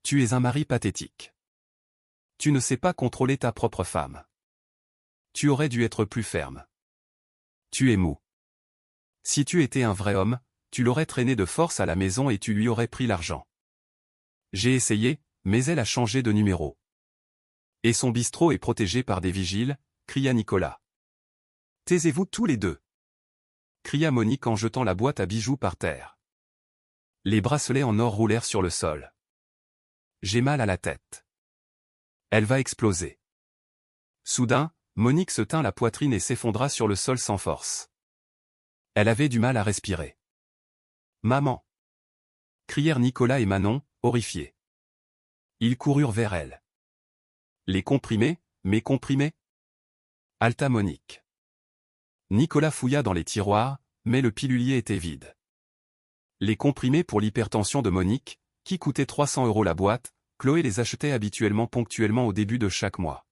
Tu es un mari pathétique. Tu ne sais pas contrôler ta propre femme. Tu aurais dû être plus ferme. Tu es mou. Si tu étais un vrai homme, tu l'aurais traîné de force à la maison et tu lui aurais pris l'argent. J'ai essayé, mais elle a changé de numéro. Et son bistrot est protégé par des vigiles, cria Nicolas. Taisez-vous tous les deux, cria Monique en jetant la boîte à bijoux par terre. Les bracelets en or roulèrent sur le sol. J'ai mal à la tête. Elle va exploser. Soudain, Monique se tint la poitrine et s'effondra sur le sol sans force. Elle avait du mal à respirer. Maman ! Crièrent Nicolas et Manon, horrifiés. Ils coururent vers elle. Les comprimés, mes comprimés ? Halta Monique. Nicolas fouilla dans les tiroirs, mais le pilulier était vide. Les comprimés pour l'hypertension de Monique, qui coûtaient 300 € la boîte, Chloé les achetait habituellement ponctuellement au début de chaque mois.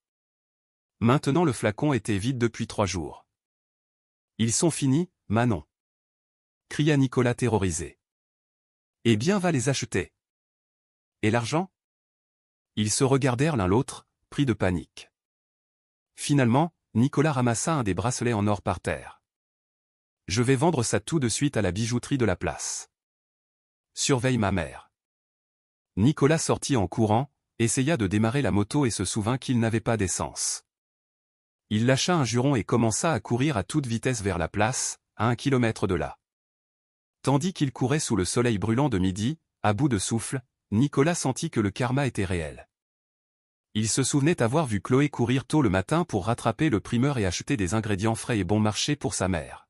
Maintenant le flacon était vide depuis 3 jours. Ils sont finis, Manon, cria Nicolas terrorisé. Eh bien va les acheter. Et l'argent ? Ils se regardèrent l'un l'autre, pris de panique. Finalement, Nicolas ramassa un des bracelets en or par terre. Je vais vendre ça tout de suite à la bijouterie de la place. Surveille ma mère. Nicolas sortit en courant, essaya de démarrer la moto et se souvint qu'il n'avait pas d'essence. Il lâcha un juron et commença à courir à toute vitesse vers la place, à 1 kilomètre de là. Tandis qu'il courait sous le soleil brûlant de midi, à bout de souffle, Nicolas sentit que le karma était réel. Il se souvenait avoir vu Chloé courir tôt le matin pour rattraper le primeur et acheter des ingrédients frais et bon marché pour sa mère.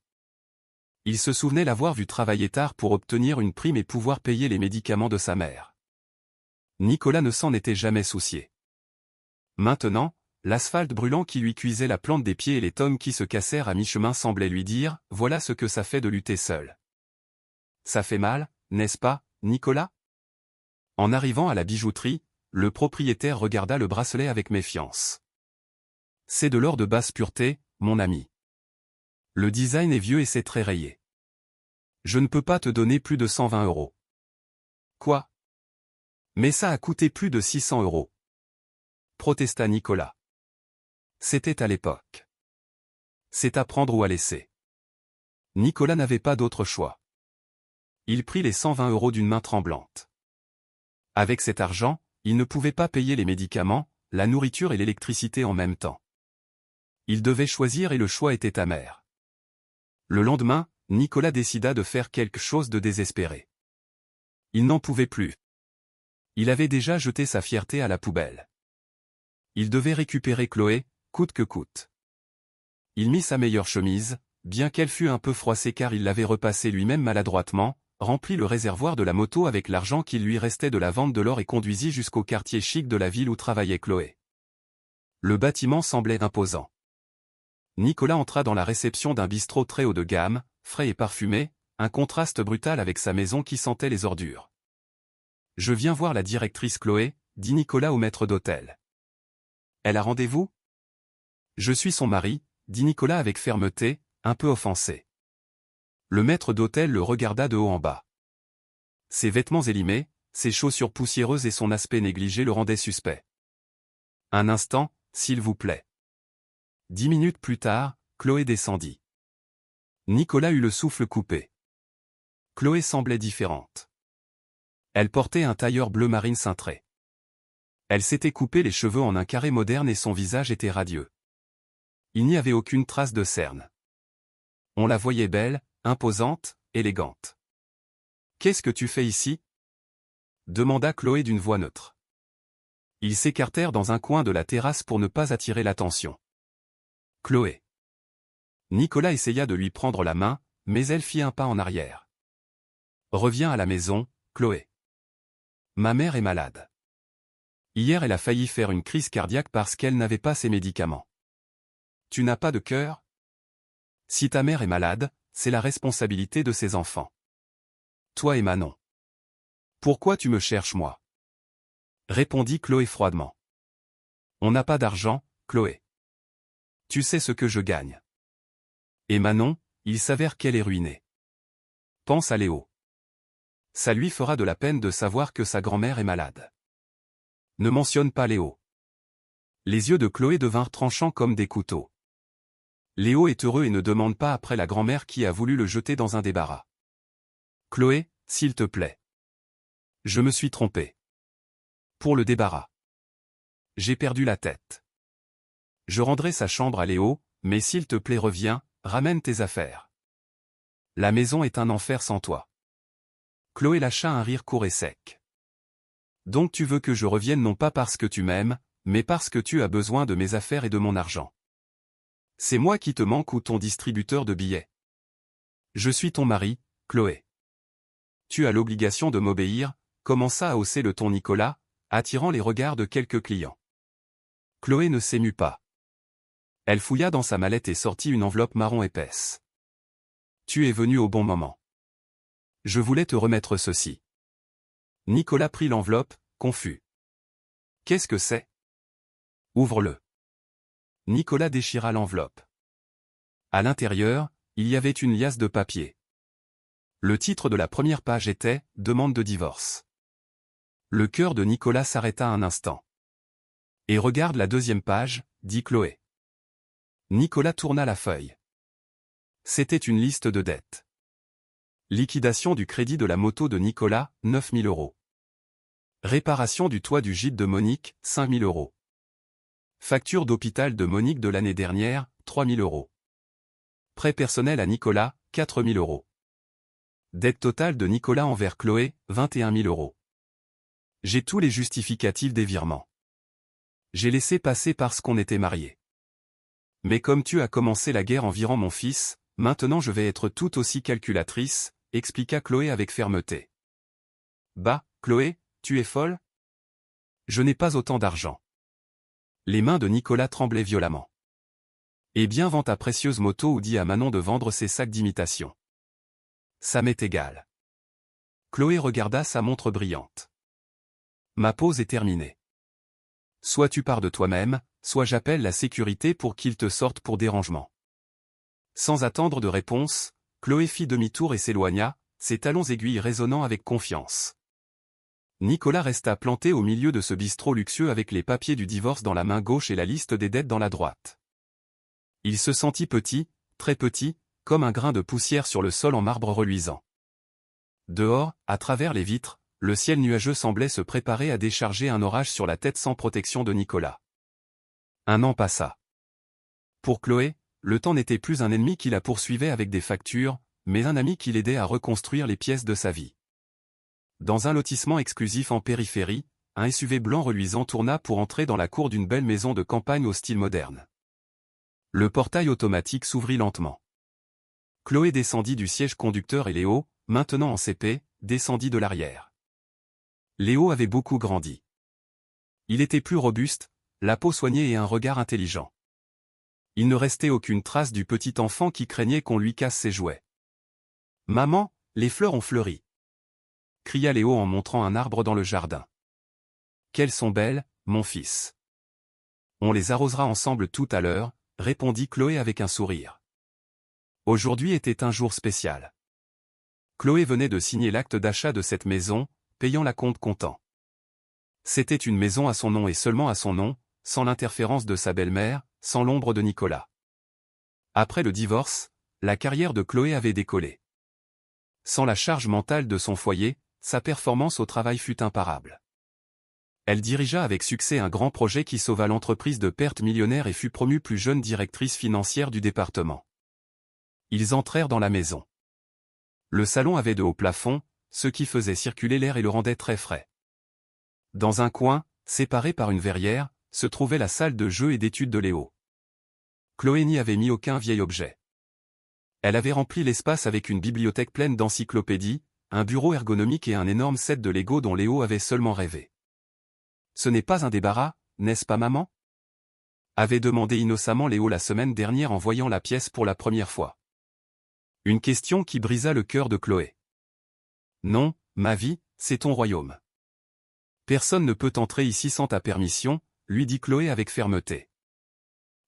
Il se souvenait l'avoir vu travailler tard pour obtenir une prime et pouvoir payer les médicaments de sa mère. Nicolas ne s'en était jamais soucié. Maintenant, l'asphalte brûlant qui lui cuisait la plante des pieds et les tomes qui se cassèrent à mi-chemin semblaient lui dire « Voilà ce que ça fait de lutter seul. » Ça fait mal, n'est-ce pas, Nicolas ? En arrivant à la bijouterie, le propriétaire regarda le bracelet avec méfiance. C'est de l'or de basse pureté, mon ami. Le design est vieux et c'est très rayé. Je ne peux pas te donner plus de 120 €. Quoi ? Mais ça a coûté plus de 600 €. Protesta Nicolas. C'était à l'époque. C'est à prendre ou à laisser. Nicolas n'avait pas d'autre choix. Il prit les 120 € d'une main tremblante. Avec cet argent, il ne pouvait pas payer les médicaments, la nourriture et l'électricité en même temps. Il devait choisir et le choix était amer. Le lendemain, Nicolas décida de faire quelque chose de désespéré. Il n'en pouvait plus. Il avait déjà jeté sa fierté à la poubelle. Il devait récupérer Chloé, coûte que coûte. Il mit sa meilleure chemise, bien qu'elle fût un peu froissée car il l'avait repassée lui-même maladroitement, remplit le réservoir de la moto avec l'argent qui lui restait de la vente de l'or et conduisit jusqu'au quartier chic de la ville où travaillait Chloé. Le bâtiment semblait imposant. Nicolas entra dans la réception d'un bistrot très haut de gamme, frais et parfumé, un contraste brutal avec sa maison qui sentait les ordures. « Je viens voir la directrice Chloé », dit Nicolas au maître d'hôtel. « Elle a rendez-vous ?»« Je suis son mari », dit Nicolas avec fermeté, un peu offensé. Le maître d'hôtel le regarda de haut en bas. Ses vêtements élimés, ses chaussures poussiéreuses et son aspect négligé le rendaient suspect. « Un instant, s'il vous plaît. » 10 minutes plus tard, Chloé descendit. Nicolas eut le souffle coupé. Chloé semblait différente. Elle portait un tailleur bleu marine cintré. Elle s'était coupé les cheveux en un carré moderne et son visage était radieux. Il n'y avait aucune trace de cerne. On la voyait belle, imposante, élégante. « Qu'est-ce que tu fais ici ?» demanda Chloé d'une voix neutre. Ils s'écartèrent dans un coin de la terrasse pour ne pas attirer l'attention. Chloé. Nicolas essaya de lui prendre la main, mais elle fit un pas en arrière. « Reviens à la maison, Chloé. Ma mère est malade. Hier elle a failli faire une crise cardiaque parce qu'elle n'avait pas ses médicaments. Tu n'as pas de cœur? Si ta mère est malade, c'est la responsabilité de ses enfants. Toi et Manon. Pourquoi tu me cherches moi? Répondit Chloé froidement. On n'a pas d'argent, Chloé. Tu sais ce que je gagne. Et Manon, il s'avère qu'elle est ruinée. Pense à Léo. Ça lui fera de la peine de savoir que sa grand-mère est malade. Ne mentionne pas Léo. Les yeux de Chloé devinrent tranchants comme des couteaux. Léo est heureux et ne demande pas après la grand-mère qui a voulu le jeter dans un débarras. Chloé, s'il te plaît. Je me suis trompé. Pour le débarras. J'ai perdu la tête. Je rendrai sa chambre à Léo, mais s'il te plaît reviens, ramène tes affaires. La maison est un enfer sans toi. Chloé lâcha un rire court et sec. Donc tu veux que je revienne non pas parce que tu m'aimes, mais parce que tu as besoin de mes affaires et de mon argent. C'est moi qui te manque ou ton distributeur de billets. Je suis ton mari, Chloé. Tu as l'obligation de m'obéir, commença à hausser le ton Nicolas, attirant les regards de quelques clients. Chloé ne s'émut pas. Elle fouilla dans sa mallette et sortit une enveloppe marron épaisse. Tu es venu au bon moment. Je voulais te remettre ceci. Nicolas prit l'enveloppe, confus. Qu'est-ce que c'est? Ouvre-le. Nicolas déchira l'enveloppe. À l'intérieur, il y avait une liasse de papier. Le titre de la première page était « Demande de divorce ». Le cœur de Nicolas s'arrêta un instant. « Et regarde la deuxième page », dit Chloé. Nicolas tourna la feuille. C'était une liste de dettes. Liquidation du crédit de la moto de Nicolas, 9 000 €. Réparation du toit du gîte de Monique, 5 000 €. Facture d'hôpital de Monique de l'année dernière, 3 000 €. Prêt personnel à Nicolas, 4 000 €. Dette totale de Nicolas envers Chloé, 21 000 €. J'ai tous les justificatifs des virements. J'ai laissé passer parce qu'on était mariés. Mais comme tu as commencé la guerre en virant mon fils, maintenant je vais être tout aussi calculatrice, expliqua Chloé avec fermeté. Bah, Chloé, tu es folle? Je n'ai pas autant d'argent. Les mains de Nicolas tremblaient violemment. Eh bien vends ta précieuse moto ou dis à Manon de vendre ses sacs d'imitation. Ça m'est égal. Chloé regarda sa montre brillante. Ma pause est terminée. Soit tu pars de toi-même, soit j'appelle la sécurité pour qu'ils te sortent pour dérangement. Sans attendre de réponse, Chloé fit demi-tour et s'éloigna, ses talons aiguilles résonnant avec confiance. Nicolas resta planté au milieu de ce bistrot luxueux avec les papiers du divorce dans la main gauche et la liste des dettes dans la droite. Il se sentit petit, très petit, comme un grain de poussière sur le sol en marbre reluisant. Dehors, à travers les vitres, le ciel nuageux semblait se préparer à décharger un orage sur la tête sans protection de Nicolas. Un an passa. Pour Chloé, le temps n'était plus un ennemi qui la poursuivait avec des factures, mais un ami qui l'aidait à reconstruire les pièces de sa vie. Dans un lotissement exclusif en périphérie, un SUV blanc reluisant tourna pour entrer dans la cour d'une belle maison de campagne au style moderne. Le portail automatique s'ouvrit lentement. Chloé descendit du siège conducteur et Léo, maintenant en CP, descendit de l'arrière. Léo avait beaucoup grandi. Il était plus robuste, la peau soignée et un regard intelligent. Il ne restait aucune trace du petit enfant qui craignait qu'on lui casse ses jouets. « Maman, les fleurs ont fleuri !» cria Léo en montrant un arbre dans le jardin. « Qu'elles sont belles, mon fils !»« On les arrosera ensemble tout à l'heure », répondit Chloé avec un sourire. Aujourd'hui était un jour spécial. Chloé venait de signer l'acte d'achat de cette maison, payant la compte comptant. C'était une maison à son nom et seulement à son nom, sans l'interférence de sa belle-mère, sans l'ombre de Nicolas. Après le divorce, la carrière de Chloé avait décollé. Sans la charge mentale de son foyer, sa performance au travail fut imparable. Elle dirigea avec succès un grand projet qui sauva l'entreprise de pertes millionnaires et fut promue plus jeune directrice financière du département. Ils entrèrent dans la maison. Le salon avait de hauts plafonds, ce qui faisait circuler l'air et le rendait très frais. Dans un coin, séparé par une verrière, se trouvait la salle de jeux et d'études de Léo. Chloé n'y avait mis aucun vieil objet. Elle avait rempli l'espace avec une bibliothèque pleine d'encyclopédies, un bureau ergonomique et un énorme set de Lego dont Léo avait seulement rêvé. « Ce n'est pas un débarras, n'est-ce pas maman ?» avait demandé innocemment Léo la semaine dernière en voyant la pièce pour la première fois. Une question qui brisa le cœur de Chloé. « Non, ma vie, c'est ton royaume. Personne ne peut entrer ici sans ta permission, » lui dit Chloé avec fermeté.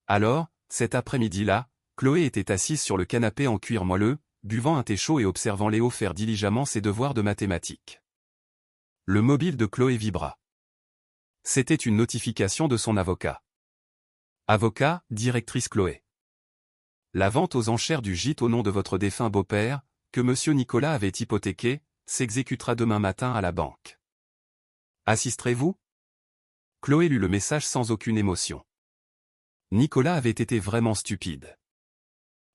Alors, cet après-midi-là, Chloé était assise sur le canapé en cuir moelleux, buvant un thé chaud et observant Léo faire diligemment ses devoirs de mathématiques. Le mobile de Chloé vibra. C'était une notification de son avocat. Avocat, directrice Chloé. La vente aux enchères du gîte au nom de votre défunt beau-père, que monsieur Nicolas avait hypothéqué, s'exécutera demain matin à la banque. Assisterez-vous ? Chloé lut le message sans aucune émotion. Nicolas avait été vraiment stupide.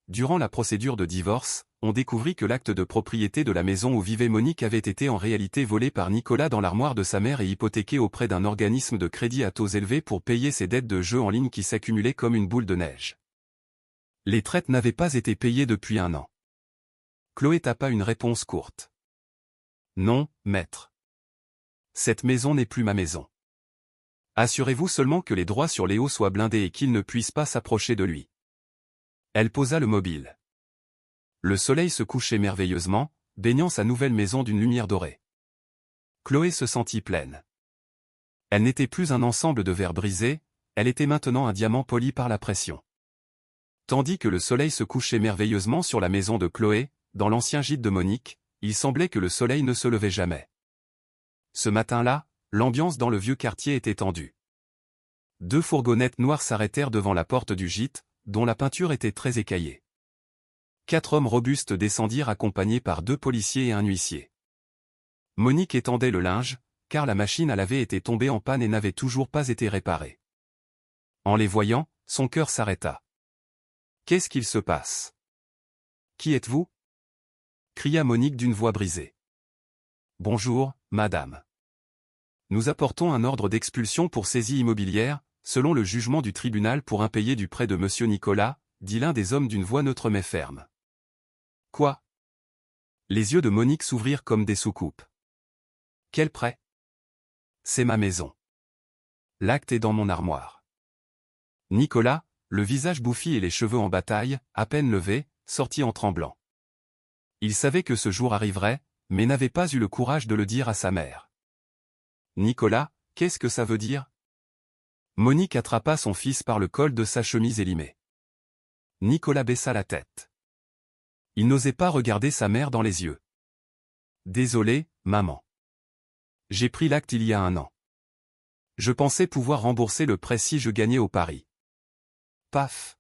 Durant la procédure de divorce, on découvrit que l'acte de propriété de la maison où vivait Monique avait été en réalité volé par Nicolas dans l'armoire de sa mère et hypothéqué auprès d'un organisme de crédit à taux élevés pour payer ses dettes de jeux en ligne qui s'accumulaient comme une boule de neige. Les traites n'avaient pas été payées depuis 1 an. Chloé tapa une réponse courte. Non, maître. Cette maison n'est plus ma maison. Assurez-vous seulement que les droits sur Léo soient blindés et qu'il ne puisse pas s'approcher de lui. Elle posa le mobile. Le soleil se couchait merveilleusement, baignant sa nouvelle maison d'une lumière dorée. Chloé se sentit pleine. Elle n'était plus un ensemble de verres brisés, elle était maintenant un diamant poli par la pression. Tandis que le soleil se couchait merveilleusement sur la maison de Chloé, dans l'ancien gîte de Monique, il semblait que le soleil ne se levait jamais. Ce matin-là, l'ambiance dans le vieux quartier était tendue. 2 fourgonnettes noires s'arrêtèrent devant la porte du gîte, dont la peinture était très écaillée. 4 hommes robustes descendirent accompagnés par 2 policiers et un huissier. Monique étendait le linge, car la machine à laver était tombée en panne et n'avait toujours pas été réparée. En les voyant, son cœur s'arrêta. « Qu'est-ce qu'il se passe ? Qui êtes-vous ? » cria Monique d'une voix brisée. « Bonjour, madame. Nous apportons un ordre d'expulsion pour saisie immobilière, selon le jugement du tribunal pour impayé du prêt de monsieur Nicolas, dit l'un des hommes d'une voix neutre mais ferme. Quoi ? Les yeux de Monique s'ouvrirent comme des soucoupes. Quel prêt ? C'est ma maison. L'acte est dans mon armoire. Nicolas, le visage bouffi et les cheveux en bataille, à peine levés, sortit en tremblant. Il savait que ce jour arriverait, mais n'avait pas eu le courage de le dire à sa mère. Nicolas, qu'est-ce que ça veut dire ? Monique attrapa son fils par le col de sa chemise élimée. Nicolas baissa la tête. Il n'osait pas regarder sa mère dans les yeux. Désolé, maman. J'ai pris l'acte il y a 1 an. Je pensais pouvoir rembourser le prêt si je gagnais au pari. Paf.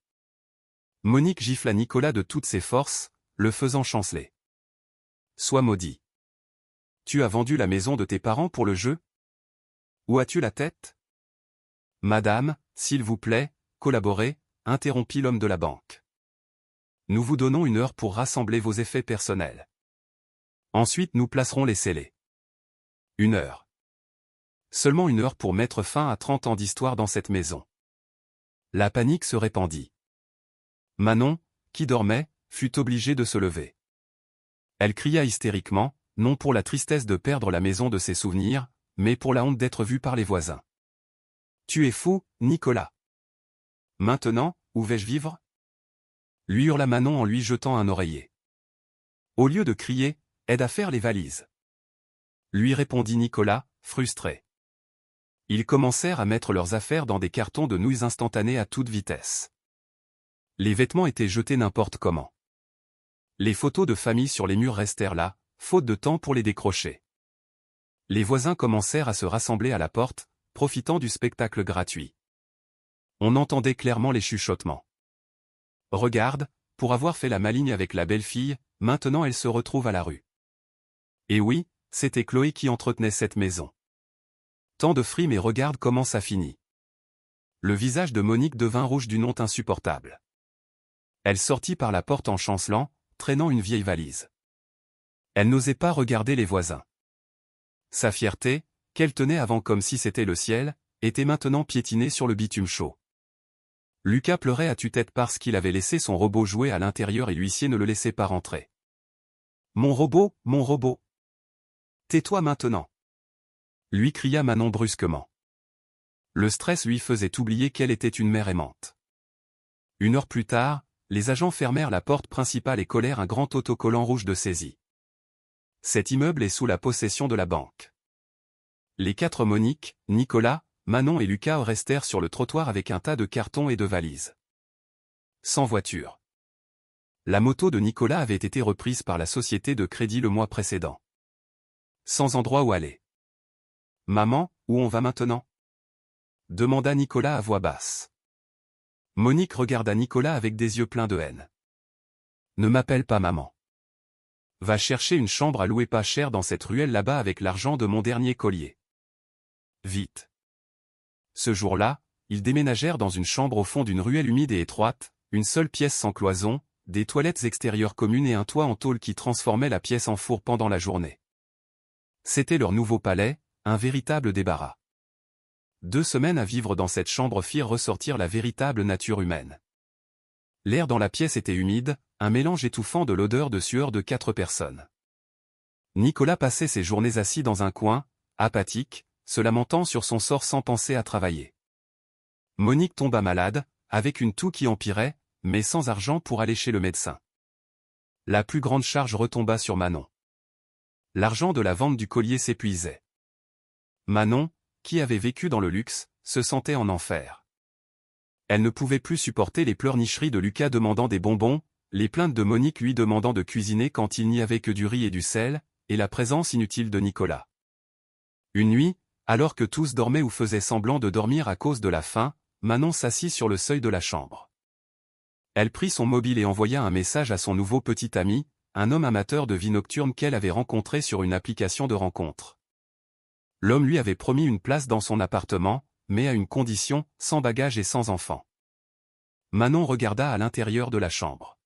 Monique gifla Nicolas de toutes ses forces, le faisant chanceler. Sois maudit. Tu as vendu la maison de tes parents pour le jeu ? Où as-tu la tête ? Madame, s'il vous plaît, collaborez, interrompit l'homme de la banque. Nous vous donnons 1 heure pour rassembler vos effets personnels. Ensuite nous placerons les scellés. 1 heure. Seulement 1 heure pour mettre fin à 30 ans d'histoire dans cette maison. La panique se répandit. Manon, qui dormait, fut obligée de se lever. Elle cria hystériquement, non pour la tristesse de perdre la maison de ses souvenirs, mais pour la honte d'être vue par les voisins. « Tu es fou, Nicolas. Maintenant, où vais-je vivre ?» lui hurla Manon en lui jetant un oreiller. Au lieu de crier, « Aide à faire les valises !» lui répondit Nicolas, frustré. Ils commencèrent à mettre leurs affaires dans des cartons de nouilles instantanées à toute vitesse. Les vêtements étaient jetés n'importe comment. Les photos de famille sur les murs restèrent là, faute de temps pour les décrocher. Les voisins commencèrent à se rassembler à la porte, profitant du spectacle gratuit. On entendait clairement les chuchotements. « Regarde, pour avoir fait la maligne avec la belle-fille, maintenant elle se retrouve à la rue. » Et oui, c'était Chloé qui entretenait cette maison. Tant de frimes et regarde comment ça finit. Le visage de Monique devint rouge d'une honte insupportable. Elle sortit par la porte en chancelant, traînant une vieille valise. Elle n'osait pas regarder les voisins. Sa fierté, qu'elle tenait avant comme si c'était le ciel, était maintenant piétinée sur le bitume chaud. Lucas pleurait à tue-tête parce qu'il avait laissé son robot jouer à l'intérieur et l'huissier ne le laissait pas rentrer. « Mon robot, mon robot. Tais-toi maintenant !» lui cria Manon brusquement. Le stress lui faisait oublier qu'elle était une mère aimante. 1 heure plus tard, les agents fermèrent la porte principale et collèrent un grand autocollant rouge de saisie. Cet immeuble est sous la possession de la banque. Les 4 Monique, Nicolas, Manon et Lucas restèrent sur le trottoir avec un tas de cartons et de valises. Sans voiture. La moto de Nicolas avait été reprise par la société de crédit le mois précédent. Sans endroit où aller. « Maman, où on va maintenant ?» demanda Nicolas à voix basse. Monique regarda Nicolas avec des yeux pleins de haine. « Ne m'appelle pas maman. Va chercher une chambre à louer pas cher dans cette ruelle là-bas avec l'argent de mon dernier collier. Vite. » Ce jour-là, ils déménagèrent dans une chambre au fond d'une ruelle humide et étroite, une seule pièce sans cloison, des toilettes extérieures communes et un toit en tôle qui transformait la pièce en four pendant la journée. C'était leur nouveau palais, un véritable débarras. 2 semaines à vivre dans cette chambre firent ressortir la véritable nature humaine. L'air dans la pièce était humide, un mélange étouffant de l'odeur de sueur de 4 personnes. Nicolas passait ses journées assis dans un coin, apathique, se lamentant sur son sort sans penser à travailler. Monique tomba malade, avec une toux qui empirait, mais sans argent pour aller chez le médecin. La plus grande charge retomba sur Manon. L'argent de la vente du collier s'épuisait. Manon, qui avait vécu dans le luxe, se sentait en enfer. Elle ne pouvait plus supporter les pleurnicheries de Lucas demandant des bonbons, les plaintes de Monique lui demandant de cuisiner quand il n'y avait que du riz et du sel, et la présence inutile de Nicolas. Une nuit, alors que tous dormaient ou faisaient semblant de dormir à cause de la faim, Manon s'assit sur le seuil de la chambre. Elle prit son mobile et envoya un message à son nouveau petit ami, un homme amateur de vie nocturne qu'elle avait rencontré sur une application de rencontre. L'homme lui avait promis une place dans son appartement, mais à une condition, sans bagages et sans enfant. Manon regarda à l'intérieur de la chambre.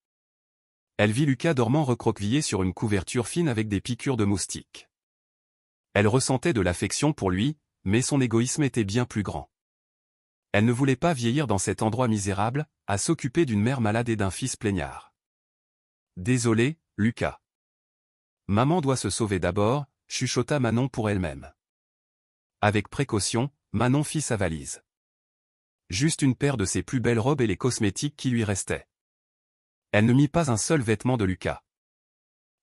Elle vit Lucas dormant recroquevillé sur une couverture fine avec des piqûres de moustiques. Elle ressentait de l'affection pour lui, mais son égoïsme était bien plus grand. Elle ne voulait pas vieillir dans cet endroit misérable, à s'occuper d'une mère malade et d'un fils plaignard. Désolé, Lucas. Maman doit se sauver d'abord, chuchota Manon pour elle-même. Avec précaution, Manon fit sa valise. Juste une paire de ses plus belles robes et les cosmétiques qui lui restaient. Elle ne mit pas un seul vêtement de Lucas.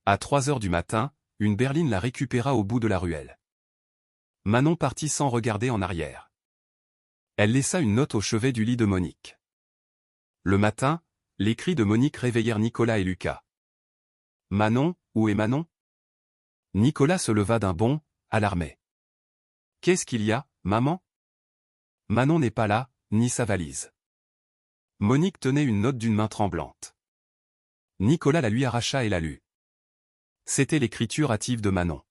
À 3 heures du matin, une berline la récupéra au bout de la ruelle. Manon partit sans regarder en arrière. Elle laissa une note au chevet du lit de Monique. Le matin, les cris de Monique réveillèrent Nicolas et Lucas. « Manon, où est Manon ?» Nicolas se leva d'un bond, alarmé. « Qu'est-ce qu'il y a, maman ?» Manon n'est pas là, ni sa valise. Monique tenait une note d'une main tremblante. Nicolas la lui arracha et la lut. C'était l'écriture hâtive de Manon.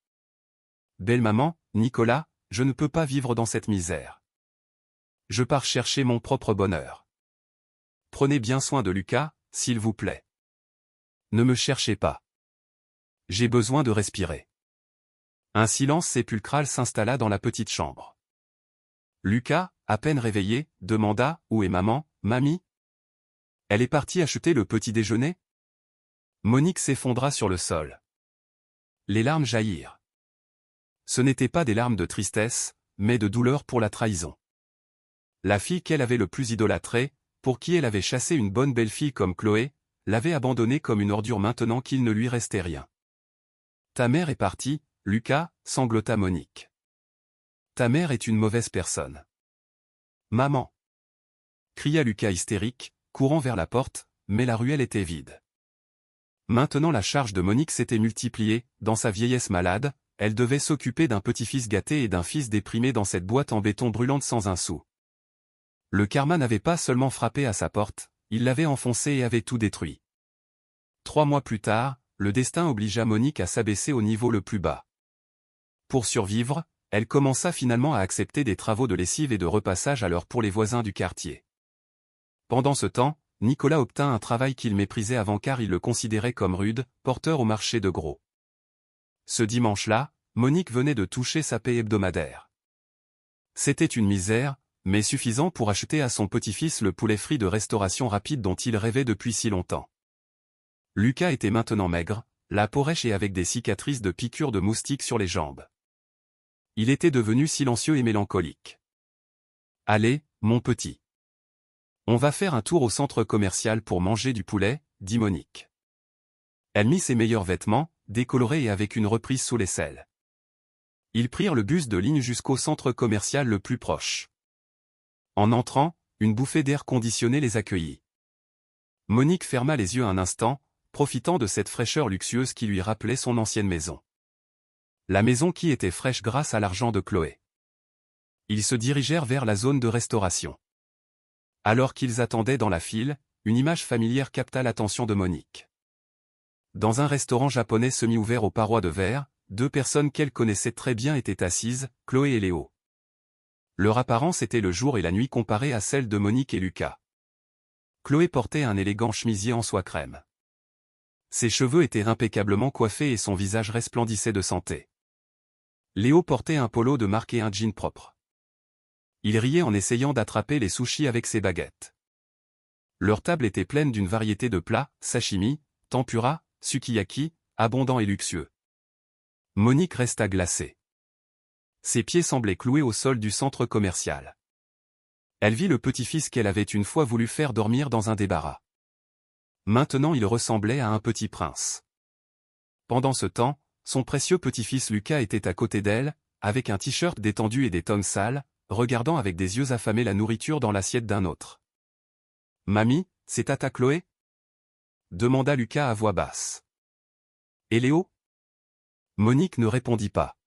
« Belle maman, Nicolas, je ne peux pas vivre dans cette misère. Je pars chercher mon propre bonheur. Prenez bien soin de Lucas, s'il vous plaît. ne me cherchez pas. J'ai besoin de respirer. » Un silence sépulcral s'installa dans la petite chambre. Lucas, à peine réveillé, demanda « Où est maman, mamie ? Elle est partie acheter le petit déjeuner ?» Monique s'effondra sur le sol. Les larmes jaillirent. Ce n'étaient pas des larmes de tristesse, mais de douleur pour la trahison. La fille qu'elle avait le plus idolâtrée, pour qui elle avait chassé une bonne belle-fille comme Chloé, l'avait abandonnée comme une ordure maintenant qu'il ne lui restait rien. « Ta mère est partie, Lucas, » sanglota Monique. « Ta mère est une mauvaise personne. »« Maman !» cria Lucas hystérique, courant vers la porte, mais la ruelle était vide. Maintenant la charge de Monique s'était multipliée, dans sa vieillesse malade, elle devait s'occuper d'un petit-fils gâté et d'un fils déprimé dans cette boîte en béton brûlante sans un sou. Le karma n'avait pas seulement frappé à sa porte, il l'avait enfoncé et avait tout détruit. 3 mois plus tard, le destin obligea Monique à s'abaisser au niveau le plus bas. Pour survivre, elle commença finalement à accepter des travaux de lessive et de repassage à l'heure pour les voisins du quartier. Pendant ce temps, Nicolas obtint un travail qu'il méprisait avant car il le considérait comme rude, porteur au marché de gros. Ce dimanche-là, Monique venait de toucher sa paie hebdomadaire. C'était une misère, mais suffisant pour acheter à son petit-fils le poulet frit de restauration rapide dont il rêvait depuis si longtemps. Lucas était maintenant maigre, la peau rêche et avec des cicatrices de piqûres de moustiques sur les jambes. Il était devenu silencieux et mélancolique. « Allez, mon petit. On va faire un tour au centre commercial pour manger du poulet, » dit Monique. Elle mit ses meilleurs vêtements, décolorés et avec une reprise sous l'aisselle. Ils prirent le bus de ligne jusqu'au centre commercial le plus proche. En entrant, une bouffée d'air conditionné les accueillit. Monique ferma les yeux un instant, profitant de cette fraîcheur luxueuse qui lui rappelait son ancienne maison. La maison qui était fraîche grâce à l'argent de Chloé. Ils se dirigèrent vers la zone de restauration. Alors qu'ils attendaient dans la file, une image familière capta l'attention de Monique. Dans un restaurant japonais semi-ouvert aux parois de verre, 2 personnes qu'elle connaissait très bien étaient assises, Chloé et Léo. Leur apparence était le jour et la nuit comparée à celle de Monique et Lucas. Chloé portait un élégant chemisier en soie crème. Ses cheveux étaient impeccablement coiffés et son visage resplendissait de santé. Léo portait un polo de marque et un jean propre. Il riait en essayant d'attraper les sushis avec ses baguettes. Leur table était pleine d'une variété de plats, sashimi, tempura, sukiyaki, abondants et luxueux. Monique resta glacée. Ses pieds semblaient cloués au sol du centre commercial. Elle vit le petit-fils qu'elle avait une fois voulu faire dormir dans un débarras. Maintenant il ressemblait à un petit prince. Pendant ce temps, son précieux petit-fils Lucas était à côté d'elle, avec un t-shirt détendu et des tongs sales, regardant avec des yeux affamés la nourriture dans l'assiette d'un autre. « Mamie, c'est tata Chloé ?» demanda Lucas à voix basse. « Et Léo ?» Monique ne répondit pas.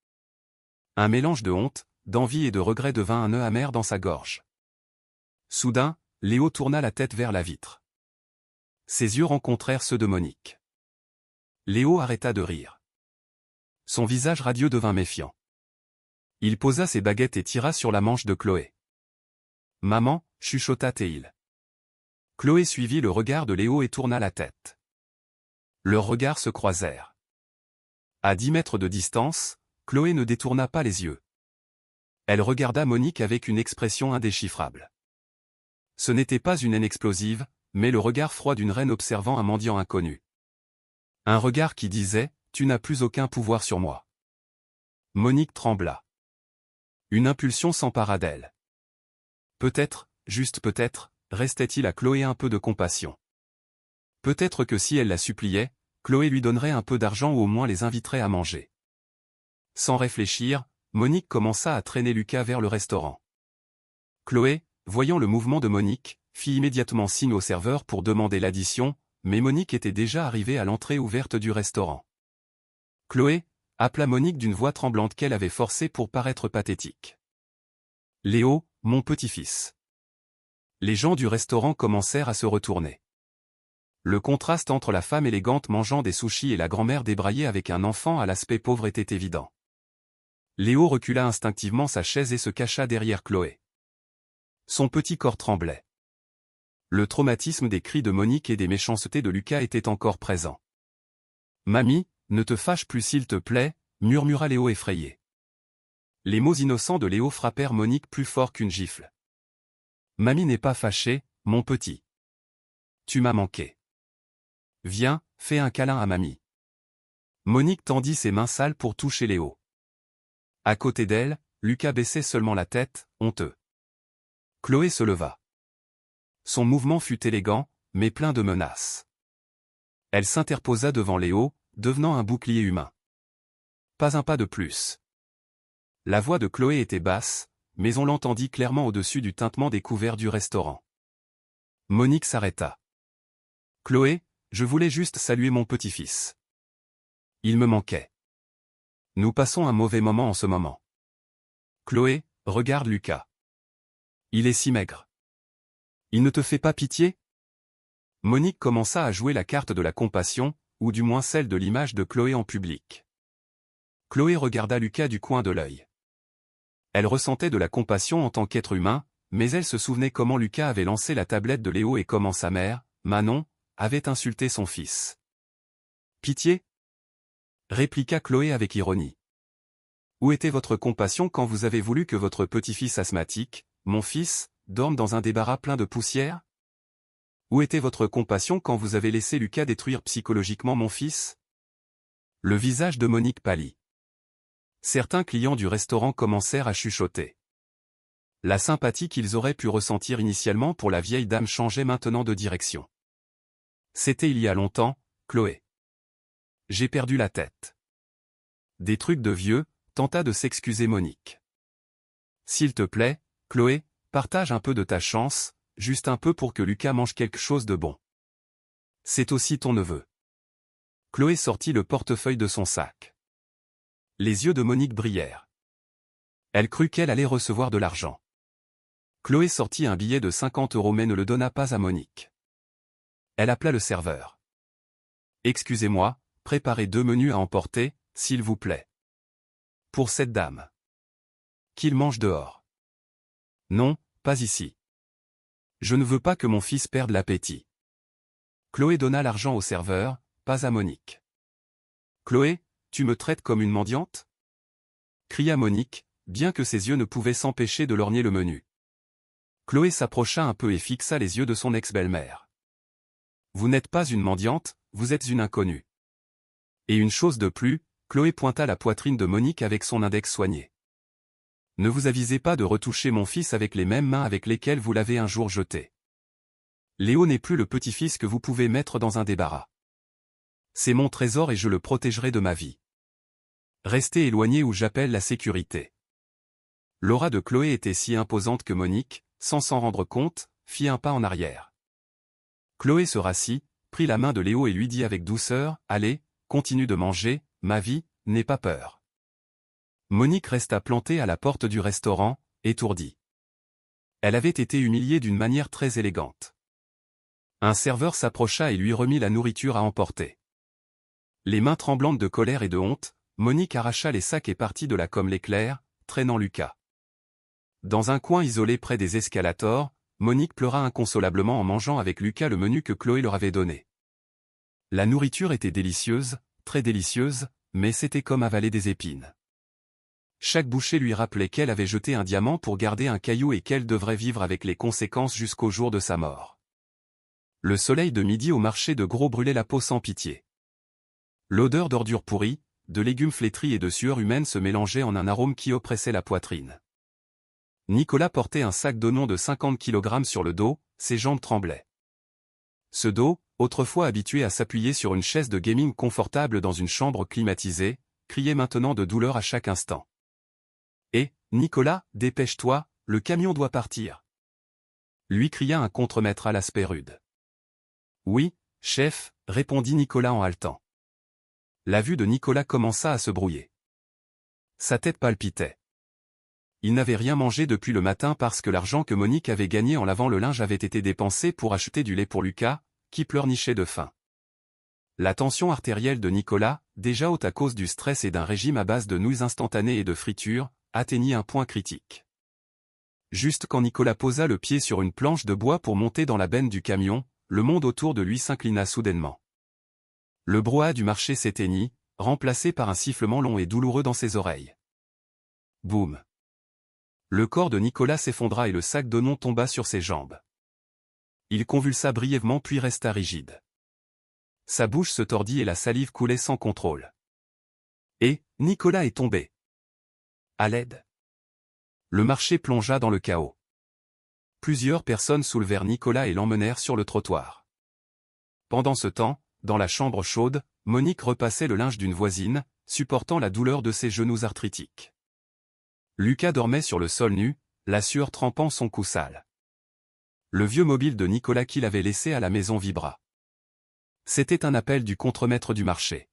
Un mélange de honte, d'envie et de regret devint un nœud amer dans sa gorge. Soudain, Léo tourna la tête vers la vitre. Ses yeux rencontrèrent ceux de Monique. Léo arrêta de rire. Son visage radieux devint méfiant. Il posa ses baguettes et tira sur la manche de Chloé. « Maman » chuchota-t-il. Chloé suivit le regard de Léo et tourna la tête. Leurs regards se croisèrent. À 10 mètres de distance, Chloé ne détourna pas les yeux. Elle regarda Monique avec une expression indéchiffrable. Ce n'était pas une haine explosive, mais le regard froid d'une reine observant un mendiant inconnu. Un regard qui disait « Tu n'as plus aucun pouvoir sur moi ». Monique trembla. Une impulsion s'empara d'elle. Peut-être, juste peut-être, restait-il à Chloé un peu de compassion. Peut-être que si elle la suppliait, Chloé lui donnerait un peu d'argent ou au moins les inviterait à manger. Sans réfléchir, Monique commença à traîner Lucas vers le restaurant. Chloé, voyant le mouvement de Monique, fit immédiatement signe au serveur pour demander l'addition, mais Monique était déjà arrivée à l'entrée ouverte du restaurant. Chloé, appela Monique d'une voix tremblante qu'elle avait forcée pour paraître pathétique. « Léo, mon petit-fils. » Les gens du restaurant commencèrent à se retourner. Le contraste entre la femme élégante mangeant des sushis et la grand-mère débraillée avec un enfant à l'aspect pauvre était évident. Léo recula instinctivement sa chaise et se cacha derrière Chloé. Son petit corps tremblait. Le traumatisme des cris de Monique et des méchancetés de Lucas était encore présent. Mamie, ne te fâche plus s'il te plaît, murmura Léo effrayé. Les mots innocents de Léo frappèrent Monique plus fort qu'une gifle. Mamie n'est pas fâchée, mon petit. Tu m'as manqué. Viens, fais un câlin à mamie. Monique tendit ses mains sales pour toucher Léo. À côté d'elle, Lucas baissait seulement la tête, honteux. Chloé se leva. Son mouvement fut élégant, mais plein de menaces. Elle s'interposa devant Léo, devenant un bouclier humain. Pas un pas de plus. La voix de Chloé était basse, mais on l'entendit clairement au-dessus du tintement des couverts du restaurant. Monique s'arrêta. Chloé, je voulais juste saluer mon petit-fils. Il me manquait. Nous passons un mauvais moment en ce moment. Chloé, regarde Lucas. Il est si maigre. Il ne te fait pas pitié? Monique commença à jouer la carte de la compassion, ou du moins celle de l'image de Chloé en public. Chloé regarda Lucas du coin de l'œil. Elle ressentait de la compassion en tant qu'être humain, mais elle se souvenait comment Lucas avait lancé la tablette de Léo et comment sa mère, Manon, avait insulté son fils. Pitié? Répliqua Chloé avec ironie. Où était votre compassion quand vous avez voulu que votre petit-fils asthmatique, mon fils, dorme dans un débarras plein de poussière? Où était votre compassion quand vous avez laissé Lucas détruire psychologiquement mon fils? Le visage de Monique pâlit. Certains clients du restaurant commencèrent à chuchoter. La sympathie qu'ils auraient pu ressentir initialement pour la vieille dame changeait maintenant de direction. C'était il y a longtemps, Chloé. J'ai perdu la tête. Des trucs de vieux, tenta de s'excuser Monique. S'il te plaît, Chloé, partage un peu de ta chance, juste un peu pour que Lucas mange quelque chose de bon. C'est aussi ton neveu. Chloé sortit le portefeuille de son sac. Les yeux de Monique brillèrent. Elle crut qu'elle allait recevoir de l'argent. Chloé sortit un billet de 50 € mais ne le donna pas à Monique. Elle appela le serveur. Excusez-moi, préparez 2 menus à emporter, s'il vous plaît. Pour cette dame. Qu'il mange dehors. Non, pas ici. Je ne veux pas que mon fils perde l'appétit. Chloé donna l'argent au serveur, pas à Monique. Chloé, tu me traites comme une mendiante? Cria Monique, bien que ses yeux ne pouvaient s'empêcher de lorgner le menu. Chloé s'approcha un peu et fixa les yeux de son ex-belle-mère. Vous n'êtes pas une mendiante, vous êtes une inconnue. Et une chose de plus, Chloé pointa la poitrine de Monique avec son index soigné. Ne vous avisez pas de retoucher mon fils avec les mêmes mains avec lesquelles vous l'avez un jour jeté. Léo n'est plus le petit-fils que vous pouvez mettre dans un débarras. C'est mon trésor et je le protégerai de ma vie. Restez éloigné ou j'appelle la sécurité. L'aura de Chloé était si imposante que Monique, sans s'en rendre compte, fit un pas en arrière. Chloé se rassit, prit la main de Léo et lui dit avec douceur, « Allez, continue de manger, ma vie, n'aie pas peur. » Monique resta plantée à la porte du restaurant, étourdie. Elle avait été humiliée d'une manière très élégante. Un serveur s'approcha et lui remit la nourriture à emporter. Les mains tremblantes de colère et de honte, Monique arracha les sacs et partit de là comme l'éclair, traînant Lucas. Dans un coin isolé près des escalators, Monique pleura inconsolablement en mangeant avec Lucas le menu que Chloé leur avait donné. La nourriture était délicieuse, très délicieuse, mais c'était comme avaler des épines. Chaque bouchée lui rappelait qu'elle avait jeté un diamant pour garder un caillou et qu'elle devrait vivre avec les conséquences jusqu'au jour de sa mort. Le soleil de midi au marché de Gros brûlait la peau sans pitié. L'odeur d'ordures pourries, de légumes flétris et de sueur humaine se mélangeait en un arôme qui oppressait la poitrine. Nicolas portait un sac d'oignons de 50 kg sur le dos, ses jambes tremblaient. Ce dos, autrefois habitué à s'appuyer sur une chaise de gaming confortable dans une chambre climatisée, criait maintenant de douleur à chaque instant. « Hé, Nicolas, dépêche-toi, le camion doit partir !» lui cria un contremaître à l'aspect rude. « Oui, chef, » répondit Nicolas en haletant. La vue de Nicolas commença à se brouiller. Sa tête palpitait. Il n'avait rien mangé depuis le matin parce que l'argent que Monique avait gagné en lavant le linge avait été dépensé pour acheter du lait pour Lucas, qui pleurnichait de faim. La tension artérielle de Nicolas, déjà haute à cause du stress et d'un régime à base de nouilles instantanées et de friture, atteignit un point critique. Juste quand Nicolas posa le pied sur une planche de bois pour monter dans la benne du camion, le monde autour de lui s'inclina soudainement. Le brouhaha du marché s'éteignit, remplacé par un sifflement long et douloureux dans ses oreilles. Boum. Le corps de Nicolas s'effondra et le sac d'oignons tomba sur ses jambes. Il convulsa brièvement puis resta rigide. Sa bouche se tordit et la salive coulait sans contrôle. Et, Nicolas est tombé. À l'aide. Le marché plongea dans le chaos. Plusieurs personnes soulevèrent Nicolas et l'emmenèrent sur le trottoir. Pendant ce temps, dans la chambre chaude, Monique repassait le linge d'une voisine, supportant la douleur de ses genoux arthritiques. Lucas dormait sur le sol nu, la sueur trempant son cou sale. Le vieux mobile de Nicolas qu'il avait laissé à la maison vibra. C'était un appel du contremaître du marché.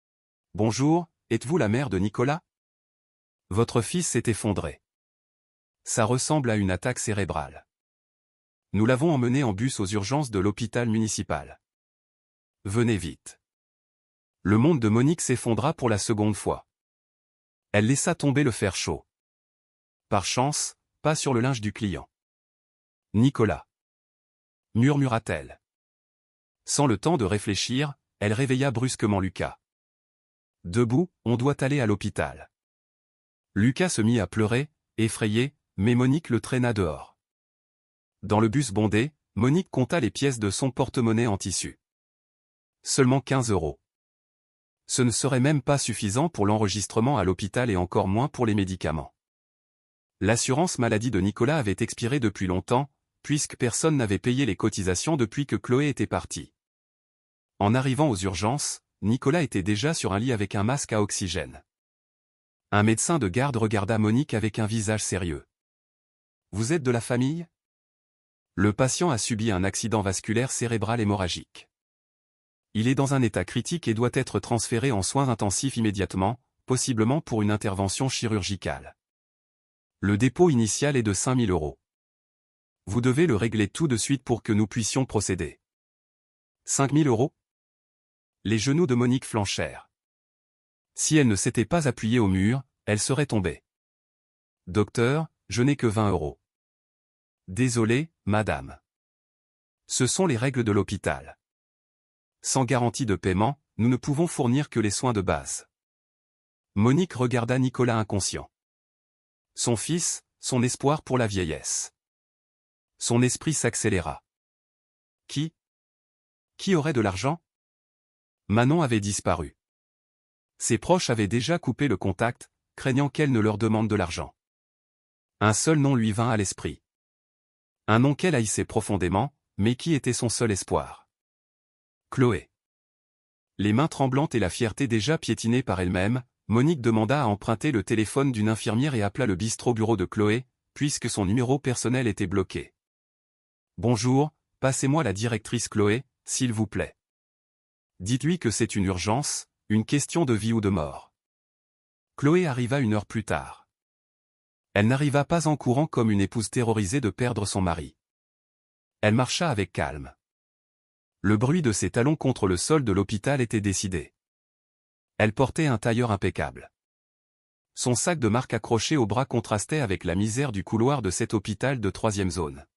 « Bonjour, êtes-vous la mère de Nicolas ? Votre fils s'est effondré. Ça ressemble à une attaque cérébrale. Nous l'avons emmené en bus aux urgences de l'hôpital municipal. Venez vite. » Le monde de Monique s'effondra pour la seconde fois. Elle laissa tomber le fer chaud. Par chance, pas sur le linge du client. « Nicolas » murmura-t-elle. Sans le temps de réfléchir, elle réveilla brusquement Lucas. « Debout, on doit aller à l'hôpital. » Lucas se mit à pleurer, effrayé, mais Monique le traîna dehors. Dans le bus bondé, Monique compta les pièces de son porte-monnaie en tissu. Seulement 15 €. Ce ne serait même pas suffisant pour l'enregistrement à l'hôpital et encore moins pour les médicaments. L'assurance maladie de Nicolas avait expiré depuis longtemps, puisque personne n'avait payé les cotisations depuis que Chloé était partie. En arrivant aux urgences, Nicolas était déjà sur un lit avec un masque à oxygène. Un médecin de garde regarda Monique avec un visage sérieux. « Vous êtes de la famille ? » Le patient a subi un accident vasculaire cérébral hémorragique. Il est dans un état critique et doit être transféré en soins intensifs immédiatement, possiblement pour une intervention chirurgicale. Le dépôt initial est de 5 000 €. Vous devez le régler tout de suite pour que nous puissions procéder. 5 000 €? Les genoux de Monique flanchèrent. Si elle ne s'était pas appuyée au mur, elle serait tombée. « Docteur, je n'ai que 20 €. Désolé, madame. Ce sont les règles de l'hôpital. Sans garantie de paiement, nous ne pouvons fournir que les soins de base. » Monique regarda Nicolas inconscient. Son fils, son espoir pour la vieillesse. Son esprit s'accéléra. Qui aurait de l'argent? Manon avait disparu. Ses proches avaient déjà coupé le contact, craignant qu'elle ne leur demande de l'argent. Un seul nom lui vint à l'esprit. Un nom qu'elle haïssait profondément, mais qui était son seul espoir. Chloé. Les mains tremblantes et la fierté déjà piétinée par elle-même, Monique demanda à emprunter le téléphone d'une infirmière et appela le bistrot-bureau de Chloé, puisque son numéro personnel était bloqué. « Bonjour, passez-moi la directrice Chloé, s'il vous plaît. Dites-lui que c'est une urgence, une question de vie ou de mort. » Chloé arriva 1 heure plus tard. Elle n'arriva pas en courant comme une épouse terrorisée de perdre son mari. Elle marcha avec calme. Le bruit de ses talons contre le sol de l'hôpital était décidé. Elle portait un tailleur impeccable. Son sac de marque accroché au bras contrastait avec la misère du couloir de cet hôpital de 3e zone.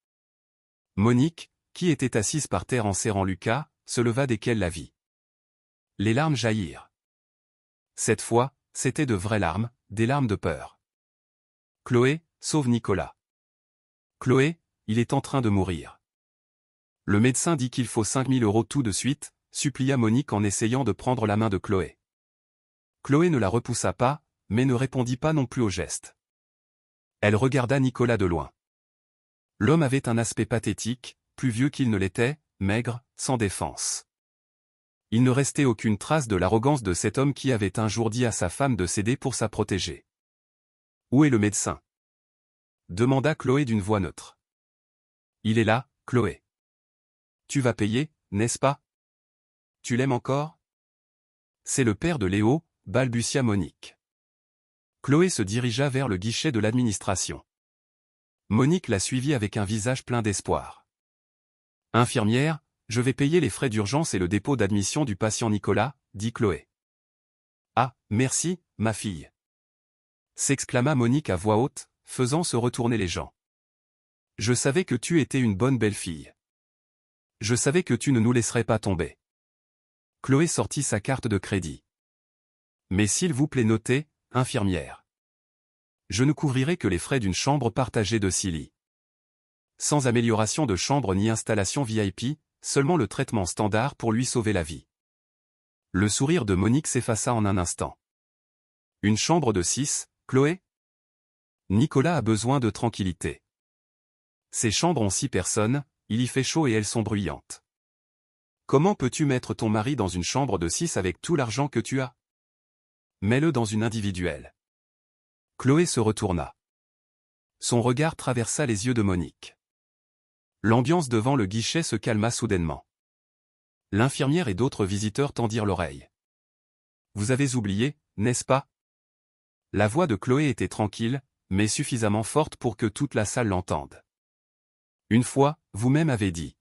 Monique, qui était assise par terre en serrant Lucas, se leva dès qu'elle la vit. Les larmes jaillirent. Cette fois, c'étaient de vraies larmes, des larmes de peur. « Chloé, sauve Nicolas. Chloé, il est en train de mourir. » Le médecin dit qu'il faut 5 000 € tout de suite, supplia Monique en essayant de prendre la main de Chloé. Chloé ne la repoussa pas, mais ne répondit pas non plus au geste. Elle regarda Nicolas de loin. L'homme avait un aspect pathétique, plus vieux qu'il ne l'était, maigre, sans défense. Il ne restait aucune trace de l'arrogance de cet homme qui avait un jour dit à sa femme de céder pour sa protégée. « Où est le médecin ?» demanda Chloé d'une voix neutre. « Il est là, Chloé. Tu vas payer, n'est-ce pas? Tu l'aimes encore? » C'est le père de Léo, balbutia Monique. Chloé se dirigea vers le guichet de l'administration. Monique la suivit avec un visage plein d'espoir. « Infirmière, je vais payer les frais d'urgence et le dépôt d'admission du patient Nicolas, » dit Chloé. « Ah, merci, ma fille. » s'exclama Monique à voix haute, faisant se retourner les gens. « Je savais que tu étais une bonne belle-fille. Je savais que tu ne nous laisserais pas tomber. Chloé sortit sa carte de crédit. Mais s'il vous plaît notez, infirmière. Je ne couvrirai que les frais d'une chambre partagée de 6 lits. Sans amélioration de chambre ni installation VIP, seulement le traitement standard pour lui sauver la vie. Le sourire de Monique s'effaça en un instant. Une chambre de 6, Chloé? Nicolas a besoin de tranquillité. Ces chambres ont 6 personnes, il y fait chaud et elles sont bruyantes. Comment peux-tu mettre ton mari dans une chambre de 6 avec tout l'argent que tu as? Mets-le dans une individuelle. Chloé se retourna. Son regard traversa les yeux de Monique. L'ambiance devant le guichet se calma soudainement. L'infirmière et d'autres visiteurs tendirent l'oreille. Vous avez oublié, n'est-ce pas? La voix de Chloé était tranquille, mais suffisamment forte pour que toute la salle l'entende. Une fois, vous-même avez dit.